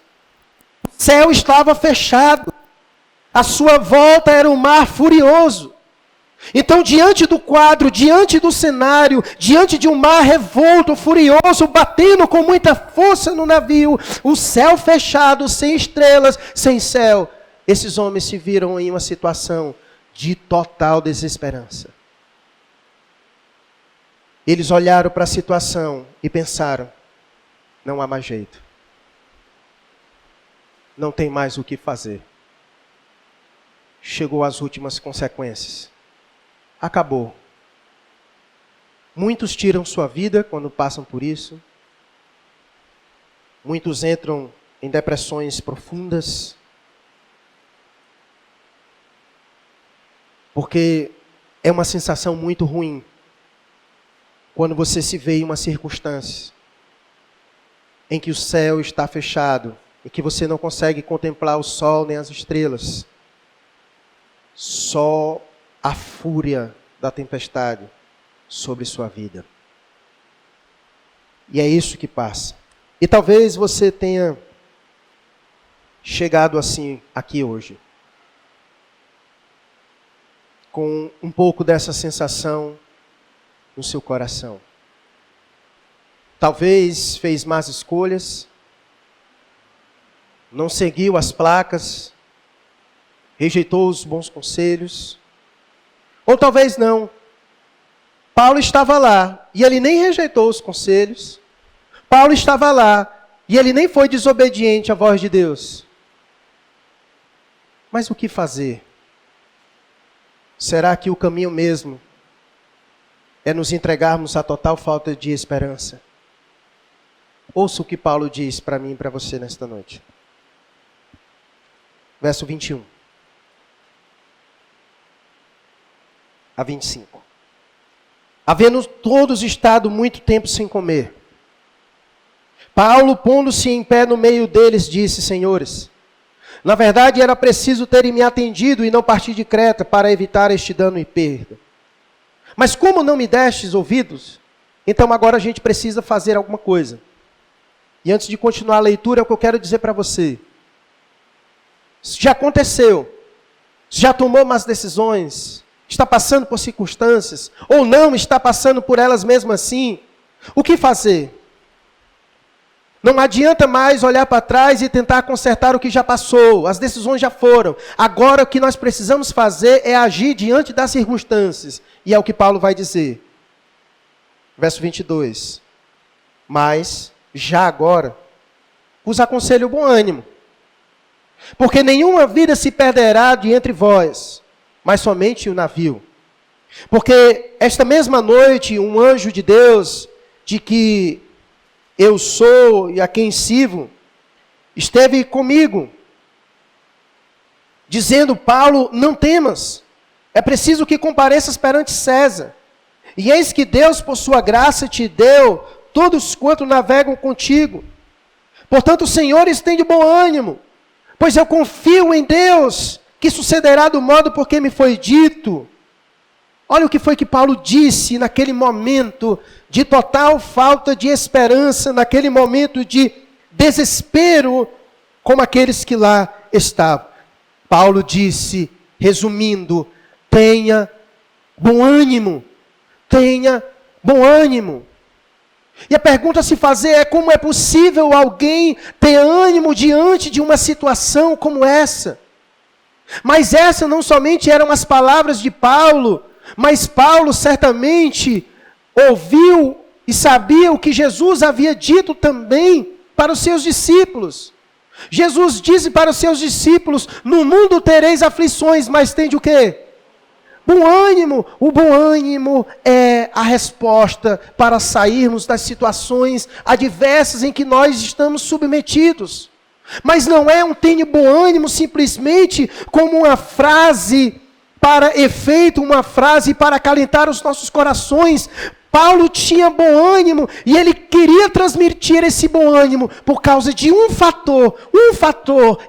O céu estava fechado. À sua volta era um mar furioso. Então, diante do quadro, diante do cenário, diante de um mar revolto, furioso, batendo com muita força no navio, o céu fechado, sem estrelas, sem céu, esses homens se viram em uma situação de total desesperança. Eles olharam para a situação e pensaram, não há mais jeito. Não tem mais o que fazer. Chegou às últimas consequências. Acabou. Muitos tiram sua vida quando passam por isso. Muitos entram em depressões profundas. Porque é uma sensação muito ruim quando você se vê em uma circunstância em que o céu está fechado e que você não consegue contemplar o sol nem as estrelas. Só a fúria da tempestade sobre sua vida. E é isso que passa. E talvez você tenha chegado assim aqui hoje, com um pouco dessa sensação no seu coração. Talvez fez más escolhas, não seguiu as placas, rejeitou os bons conselhos, ou talvez não. Paulo estava lá e ele nem rejeitou os conselhos. Paulo estava lá e ele nem foi desobediente à voz de Deus. Mas o que fazer? Será que o caminho mesmo é nos entregarmos à total falta de esperança? Ouça o que Paulo diz para mim e para você nesta noite. Verso 21 a 25. Havendo todos estado muito tempo sem comer, Paulo, pondo-se em pé no meio deles, disse: Senhores, na verdade era preciso terem me atendido e não partir de Creta para evitar este dano e perda. Mas como não me destes ouvidos, então agora a gente precisa fazer alguma coisa. E antes de continuar a leitura, é o que eu quero dizer para você. Já aconteceu, já tomou más decisões, está passando por circunstâncias, ou não está passando por elas mesmo assim, o que fazer? Não adianta mais olhar para trás e tentar consertar o que já passou, as decisões já foram. Agora o que nós precisamos fazer é agir diante das circunstâncias. E é o que Paulo vai dizer. Verso 22. Mas, já agora, vos aconselho bom ânimo, porque nenhuma vida se perderá de entre vós, mas somente o navio. Porque esta mesma noite, um anjo de Deus, de que eu sou e a quem sirvo, esteve comigo, dizendo: Paulo, não temas, é preciso que compareças perante César. E eis que Deus, por sua graça, te deu todos quanto navegam contigo. Portanto, Senhores, tem de bom ânimo, pois eu confio em Deus, que sucederá do modo por que me foi dito. Olha o que foi que Paulo disse naquele momento de total falta de esperança, naquele momento de desespero, como aqueles que lá estavam. Paulo disse, resumindo: tenha bom ânimo, tenha bom ânimo. E a pergunta a se fazer é: como é possível alguém ter ânimo diante de uma situação como essa? Mas essa não somente eram as palavras de Paulo, mas Paulo certamente ouviu e sabia o que Jesus havia dito também para os seus discípulos. Jesus disse para os seus discípulos: no mundo tereis aflições, mas tende o quê? Bom ânimo. O bom ânimo é a resposta para sairmos das situações adversas em que nós estamos submetidos. Mas não é um tenha bom ânimo simplesmente como uma frase para efeito, uma frase para acalentar os nossos corações. Paulo tinha bom ânimo e ele queria transmitir esse bom ânimo por causa de um fator,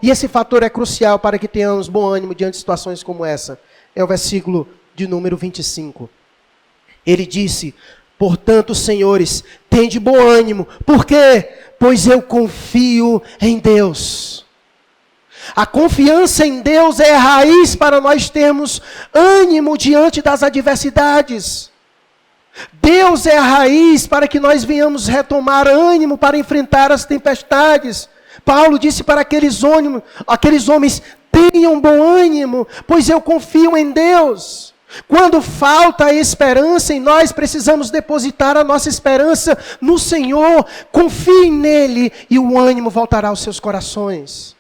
e esse fator é crucial para que tenhamos bom ânimo diante de situações como essa. É o versículo de número 25. Ele disse: portanto, senhores, tende bom ânimo. Por quê? Pois eu confio em Deus. A confiança em Deus é a raiz para nós termos ânimo diante das adversidades. Deus é a raiz para que nós venhamos retomar ânimo para enfrentar as tempestades. Paulo disse para aqueles homens: tenham bom ânimo, pois eu confio em Deus. Quando falta a esperança em nós, precisamos depositar a nossa esperança no Senhor. Confiem nele e o ânimo voltará aos seus corações.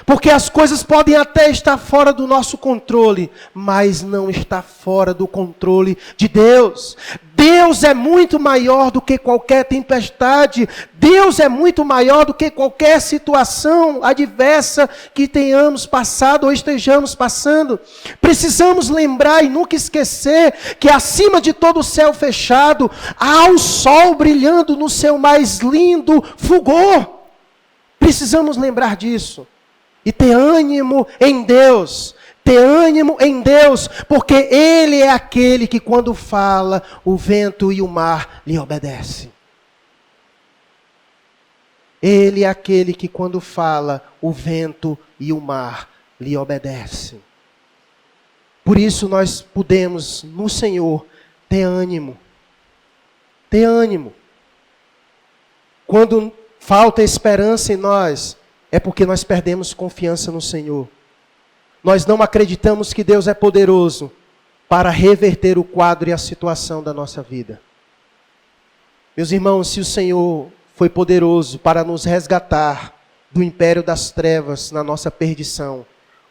Porque as coisas podem até estar fora do nosso controle, mas não está fora do controle de Deus. Deus é muito maior do que qualquer tempestade. Deus é muito maior do que qualquer situação adversa que tenhamos passado ou estejamos passando. Precisamos lembrar e nunca esquecer que acima de todo o céu fechado, há o sol brilhando no seu mais lindo fulgor. Precisamos lembrar disso. E ter ânimo em Deus, porque Ele é aquele que quando fala, o vento e o mar lhe obedecem. Ele é aquele que quando fala, o vento e o mar lhe obedecem. Por isso nós podemos, no Senhor, ter ânimo. Ter ânimo. Quando falta esperança em nós, é porque nós perdemos confiança no Senhor. Nós não acreditamos que Deus é poderoso para reverter o quadro e a situação da nossa vida. Meus irmãos, se o Senhor foi poderoso para nos resgatar do império das trevas na nossa perdição,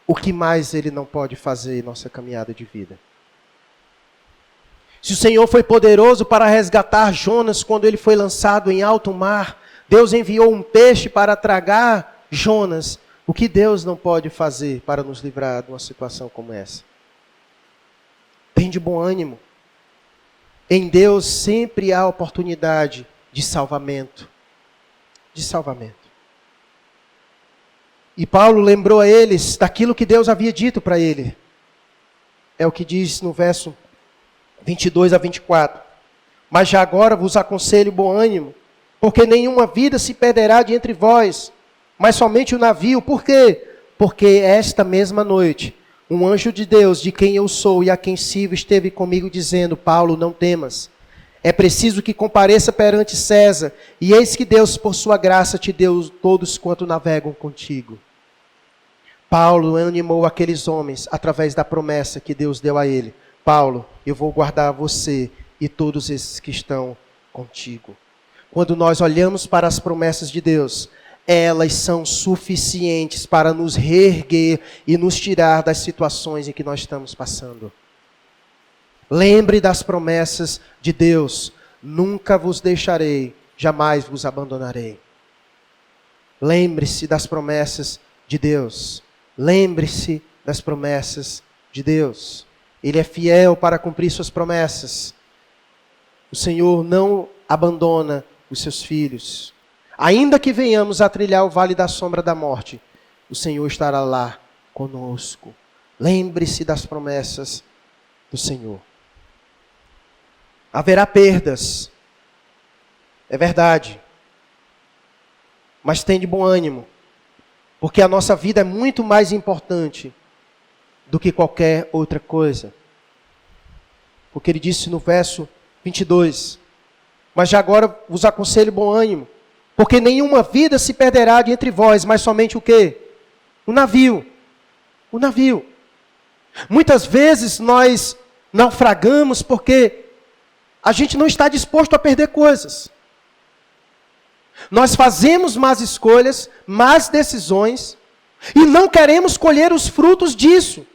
o que mais Ele não pode fazer em nossa caminhada de vida? Se o Senhor foi poderoso para resgatar Jonas quando ele foi lançado em alto mar, Deus enviou um peixe para tragar Jonas, o que Deus não pode fazer para nos livrar de uma situação como essa? Tem de bom ânimo. Em Deus sempre há oportunidade de salvamento. De salvamento. E Paulo lembrou a eles daquilo que Deus havia dito para ele. É o que diz no verso 22 a 24. Mas já agora vos aconselho bom ânimo, porque nenhuma vida se perderá de entre vós, mas somente o navio. Por quê? Porque esta mesma noite, um anjo de Deus, de quem eu sou e a quem sirvo, esteve comigo dizendo: Paulo, não temas. É preciso que compareça perante César, e eis que Deus, por sua graça, te deu todos quanto navegam contigo. Paulo animou aqueles homens através da promessa que Deus deu a ele: Paulo, eu vou guardar você e todos esses que estão contigo. Quando nós olhamos para as promessas de Deus, elas são suficientes para nos reerguer e nos tirar das situações em que nós estamos passando. Lembre das promessas de Deus. Nunca vos deixarei, jamais vos abandonarei. Lembre-se das promessas de Deus. Lembre-se das promessas de Deus. Ele é fiel para cumprir suas promessas. O Senhor não abandona os seus filhos. Ainda que venhamos a trilhar o vale da sombra da morte, o Senhor estará lá conosco. Lembre-se das promessas do Senhor. Haverá perdas. É verdade. Mas tem de bom ânimo. Porque a nossa vida é muito mais importante do que qualquer outra coisa. Porque ele disse no verso 22. Mas já agora vos aconselho bom ânimo. Porque nenhuma vida se perderá de entre vós, mas somente o quê? O navio. O navio. Muitas vezes nós naufragamos porque a gente não está disposto a perder coisas. Nós fazemos más escolhas, más decisões, e não queremos colher os frutos disso.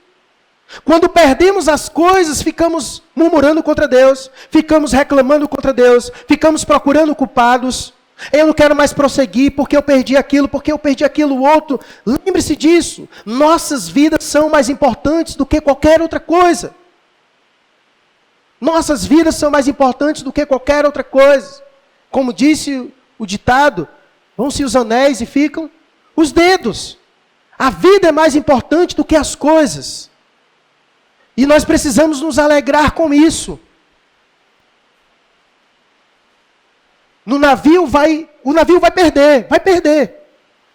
Quando perdemos as coisas, ficamos murmurando contra Deus, ficamos reclamando contra Deus, ficamos procurando culpados. Eu não quero mais prosseguir porque eu perdi aquilo outro. Lembre-se disso. Nossas vidas são mais importantes do que qualquer outra coisa. Nossas vidas são mais importantes do que qualquer outra coisa. Como disse o ditado, vão-se os anéis e ficam os dedos. A vida é mais importante do que as coisas. E nós precisamos nos alegrar com isso. O navio vai perder.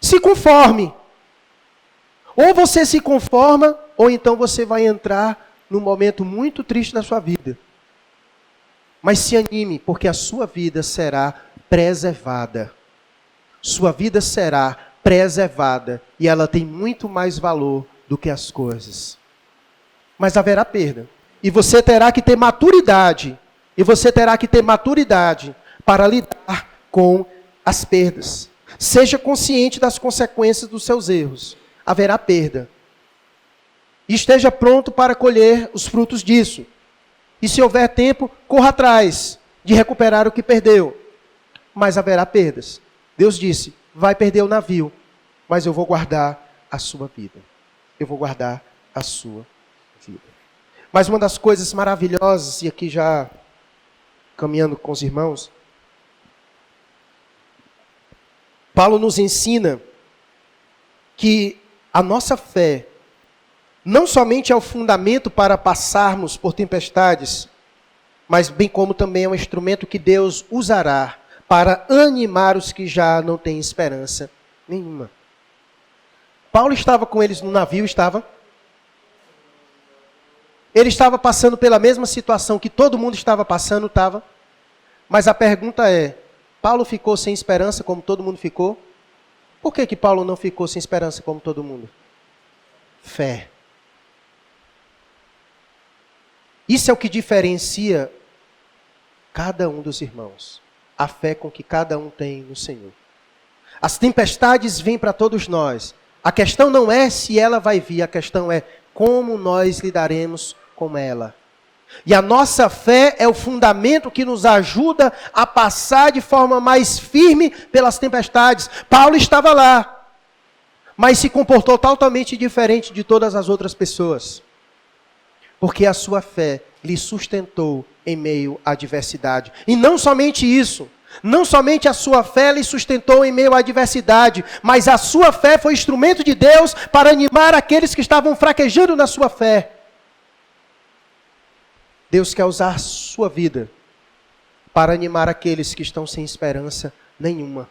Se conforme. Ou você se conforma, ou então você vai entrar num momento muito triste da sua vida. Mas se anime, porque a sua vida será preservada. Sua vida será preservada. E ela tem muito mais valor do que as coisas. Mas haverá perda. E você terá que ter maturidade. Para lidar com as perdas. Seja consciente das consequências dos seus erros. Haverá perda. E esteja pronto para colher os frutos disso. E se houver tempo, corra atrás de recuperar o que perdeu. Mas haverá perdas. Deus disse, vai perder o navio, mas eu vou guardar a sua vida. Eu vou guardar a sua vida. Mas uma das coisas maravilhosas, e aqui já caminhando com os irmãos, Paulo nos ensina que a nossa fé não somente é o fundamento para passarmos por tempestades, mas bem como também é um instrumento que Deus usará para animar os que já não têm esperança nenhuma. Paulo estava com eles no navio, estava? Ele estava passando pela mesma situação que todo mundo estava passando, estava? Mas a pergunta é, Paulo ficou sem esperança como todo mundo ficou? Por que Paulo não ficou sem esperança como todo mundo? Fé. Isso é o que diferencia cada um dos irmãos. A fé com que cada um tem no Senhor. As tempestades vêm para todos nós. A questão não é se ela vai vir, a questão é como nós lidaremos com ela. E a nossa fé é o fundamento que nos ajuda a passar de forma mais firme pelas tempestades. Paulo estava lá, mas se comportou totalmente diferente de todas as outras pessoas. Porque a sua fé lhe sustentou em meio à adversidade. E não somente isso, não somente a sua fé lhe sustentou em meio à adversidade, mas a sua fé foi instrumento de Deus para animar aqueles que estavam fraquejando na sua fé. Deus quer usar a sua vida para animar aqueles que estão sem esperança nenhuma.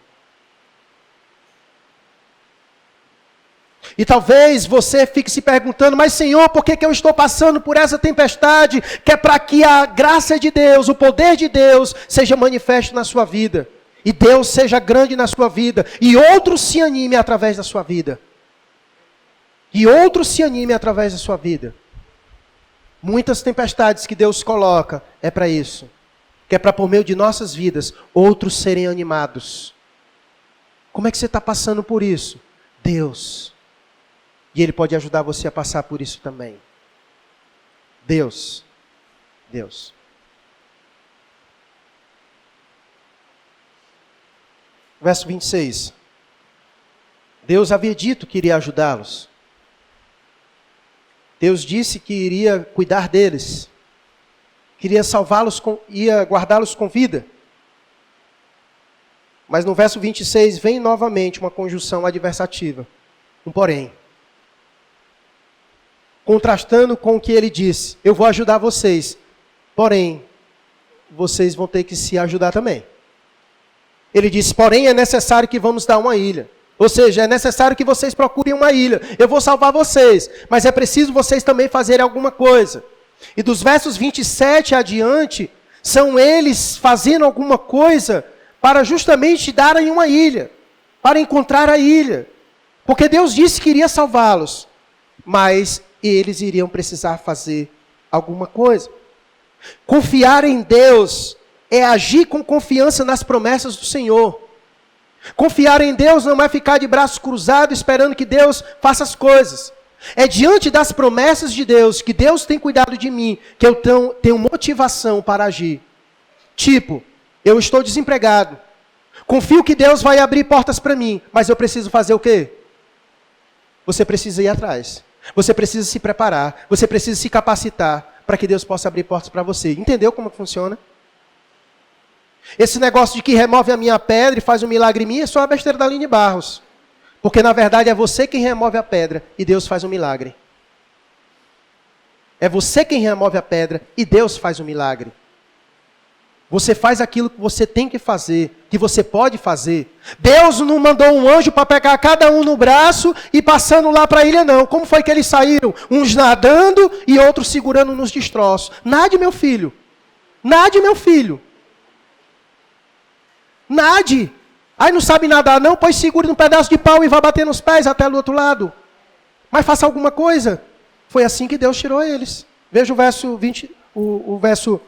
E talvez você fique se perguntando, mas Senhor, por que eu estou passando por essa tempestade? Que é para que a graça de Deus, o poder de Deus, seja manifesto na sua vida. E Deus seja grande na sua vida. E outros se animem através da sua vida. Muitas tempestades que Deus coloca é para isso. Que é para, por meio de nossas vidas, outros serem animados. Como é que você está passando por isso? Deus. E Ele pode ajudar você a passar por isso também. Deus Deus. Verso 26. Deus havia dito que iria ajudá-los. Deus disse que iria cuidar deles. Queria salvá-los, ia guardá-los com vida. Mas no verso 26 vem novamente uma conjunção adversativa. Um porém. Contrastando com o que ele disse. Eu vou ajudar vocês. Porém, vocês vão ter que se ajudar também. Ele disse, porém é necessário que vamos dar uma ilha. Ou seja, é necessário que vocês procurem uma ilha. Eu vou salvar vocês. Mas é preciso vocês também fazerem alguma coisa. E dos versos 27 adiante, são eles fazendo alguma coisa para justamente darem uma ilha. Para encontrar a ilha. Porque Deus disse que iria salvá-los. Mas eles iriam precisar fazer alguma coisa. Confiar em Deus é agir com confiança nas promessas do Senhor. Confiar em Deus não é ficar de braços cruzados esperando que Deus faça as coisas. É diante das promessas de Deus, que Deus tem cuidado de mim, que eu tenho motivação para agir. Tipo, eu estou desempregado. Confio que Deus vai abrir portas para mim, mas eu preciso fazer o quê? Você precisa ir atrás. Você precisa se preparar. Você precisa se capacitar para que Deus possa abrir portas para você. Entendeu como funciona? Esse negócio de que remove a minha pedra e faz um milagre em mim é só a besteira da Aline Barros. Porque na verdade é você quem remove a pedra e Deus faz um milagre. É você quem remove a pedra e Deus faz um milagre. Você faz aquilo que você tem que fazer, que você pode fazer. Deus não mandou um anjo para pegar cada um no braço e passando lá para a ilha, não. Como foi que eles saíram? Uns nadando e outros segurando nos destroços. Nade, meu filho. Nade, meu filho. Nade. Aí não sabe nadar não, pois segure num pedaço de pau e vá bater nos pés até do outro lado. Mas faça alguma coisa. Foi assim que Deus tirou eles. Veja o verso 20, o verso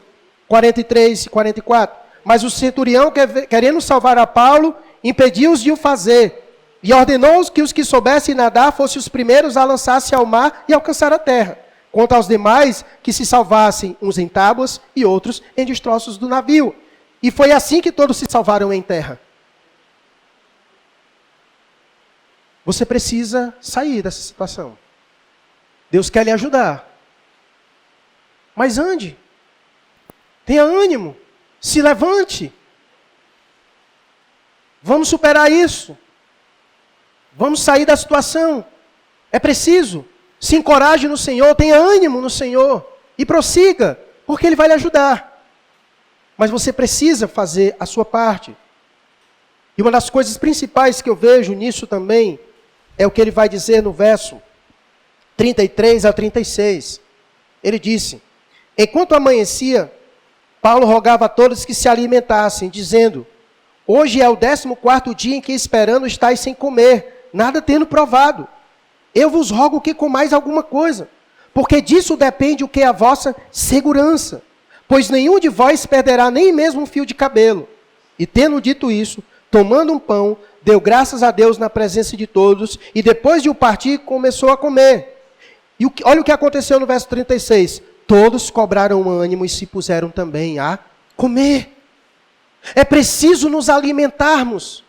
43 e 44. Mas o centurião, querendo salvar a Paulo, impediu-os de o fazer. E ordenou que os que soubessem nadar fossem os primeiros a lançar-se ao mar e alcançar a terra. Quanto aos demais, que se salvassem uns em tábuas e outros em destroços do navio. E foi assim que todos se salvaram em terra. Você precisa sair dessa situação. Deus quer lhe ajudar. Mas ande. Tenha ânimo. Se levante. Vamos superar isso. Vamos sair da situação. É preciso. Se encoraje no Senhor. Tenha ânimo no Senhor. E prossiga. Porque Ele vai lhe ajudar. Mas você precisa fazer a sua parte. E uma das coisas principais que eu vejo nisso também é o que ele vai dizer no verso 33 a 36. Ele disse, enquanto amanhecia, Paulo rogava a todos que se alimentassem, dizendo, hoje é o 14º dia em que esperando estáis sem comer, nada tendo provado. Eu vos rogo que comais alguma coisa, porque disso depende o que é a vossa segurança. Pois nenhum de vós perderá nem mesmo um fio de cabelo. E tendo dito isso, tomando um pão, deu graças a Deus na presença de todos, e depois de o partir, começou a comer. E olha o que aconteceu no verso 36. Todos cobraram ânimo e se puseram também a comer. É preciso nos alimentarmos.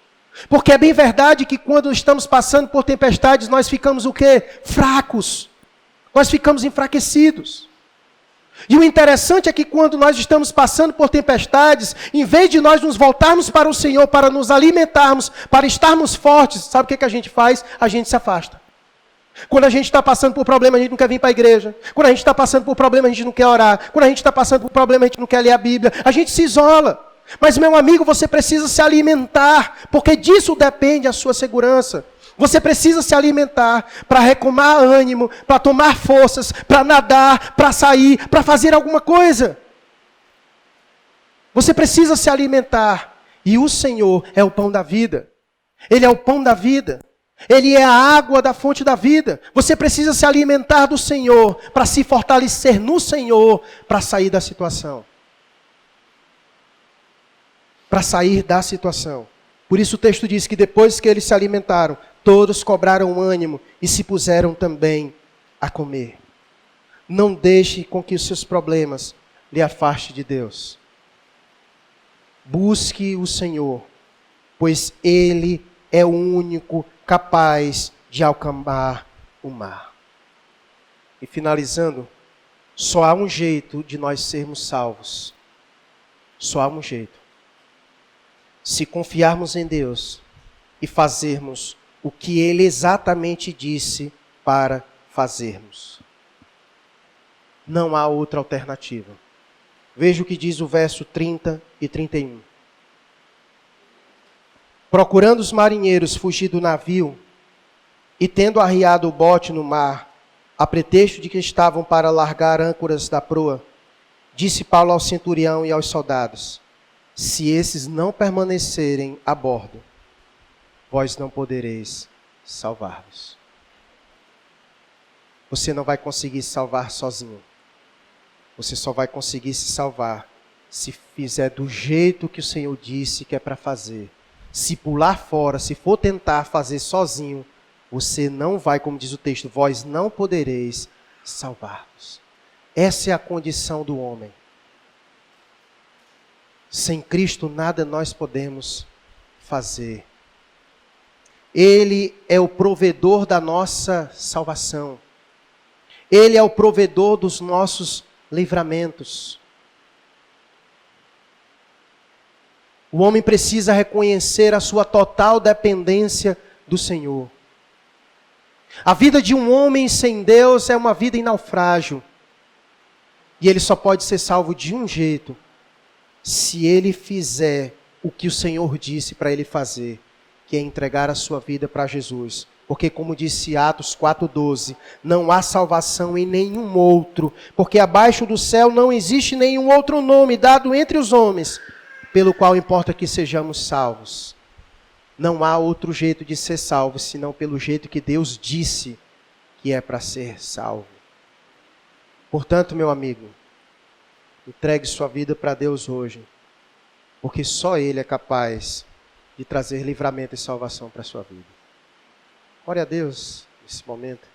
Porque é bem verdade que quando estamos passando por tempestades, nós ficamos o quê? Fracos. Nós ficamos enfraquecidos. E o interessante é que quando nós estamos passando por tempestades, em vez de nós nos voltarmos para o Senhor, para nos alimentarmos, para estarmos fortes, sabe o que a gente faz? A gente se afasta. Quando a gente está passando por problema, a gente não quer vir para a igreja. Quando a gente está passando por problema, a gente não quer orar. Quando a gente está passando por problema, a gente não quer ler a Bíblia. A gente se isola. Mas, meu amigo, você precisa se alimentar, porque disso depende a sua segurança. Você precisa se alimentar para recomar ânimo, para tomar forças, para nadar, para sair, para fazer alguma coisa. Você precisa se alimentar. E o Senhor é o pão da vida. Ele é o pão da vida. Ele é a água da fonte da vida. Você precisa se alimentar do Senhor para se fortalecer no Senhor para sair da situação. Para sair da situação. Por isso o texto diz que depois que eles se alimentaram, todos cobraram ânimo e se puseram também a comer. Não deixe com que os seus problemas lhe afaste de Deus. Busque o Senhor, pois Ele é o único capaz de acalmar o mar. E finalizando, só há um jeito de nós sermos salvos. Só há um jeito. Se confiarmos em Deus e fazermos o que Ele exatamente disse para fazermos. Não há outra alternativa. Veja o que diz o verso 30 e 31. Procurando os marinheiros fugir do navio, e tendo arriado o bote no mar, a pretexto de que estavam para largar âncoras da proa, disse Paulo ao centurião e aos soldados: se esses não permanecerem a bordo, vós não podereis salvar-vos. Você não vai conseguir se salvar sozinho. Você só vai conseguir se salvar se fizer do jeito que o Senhor disse que é para fazer. Se pular fora, se for tentar fazer sozinho, você não vai, como diz o texto, vós não podereis salvar-vos. Essa é a condição do homem. Sem Cristo nada nós podemos fazer. Ele é o provedor da nossa salvação. Ele é o provedor dos nossos livramentos. O homem precisa reconhecer a sua total dependência do Senhor. A vida de um homem sem Deus é uma vida em naufrágio. E ele só pode ser salvo de um jeito: se ele fizer o que o Senhor disse para ele fazer, que é entregar a sua vida para Jesus. Porque, como disse Atos 4,12, não há salvação em nenhum outro, porque abaixo do céu não existe nenhum outro nome dado entre os homens, pelo qual importa que sejamos salvos. Não há outro jeito de ser salvo, senão pelo jeito que Deus disse que é para ser salvo. Portanto, meu amigo, entregue sua vida para Deus hoje, porque só Ele é capaz de trazer livramento e salvação para a sua vida. Ore a Deus nesse momento.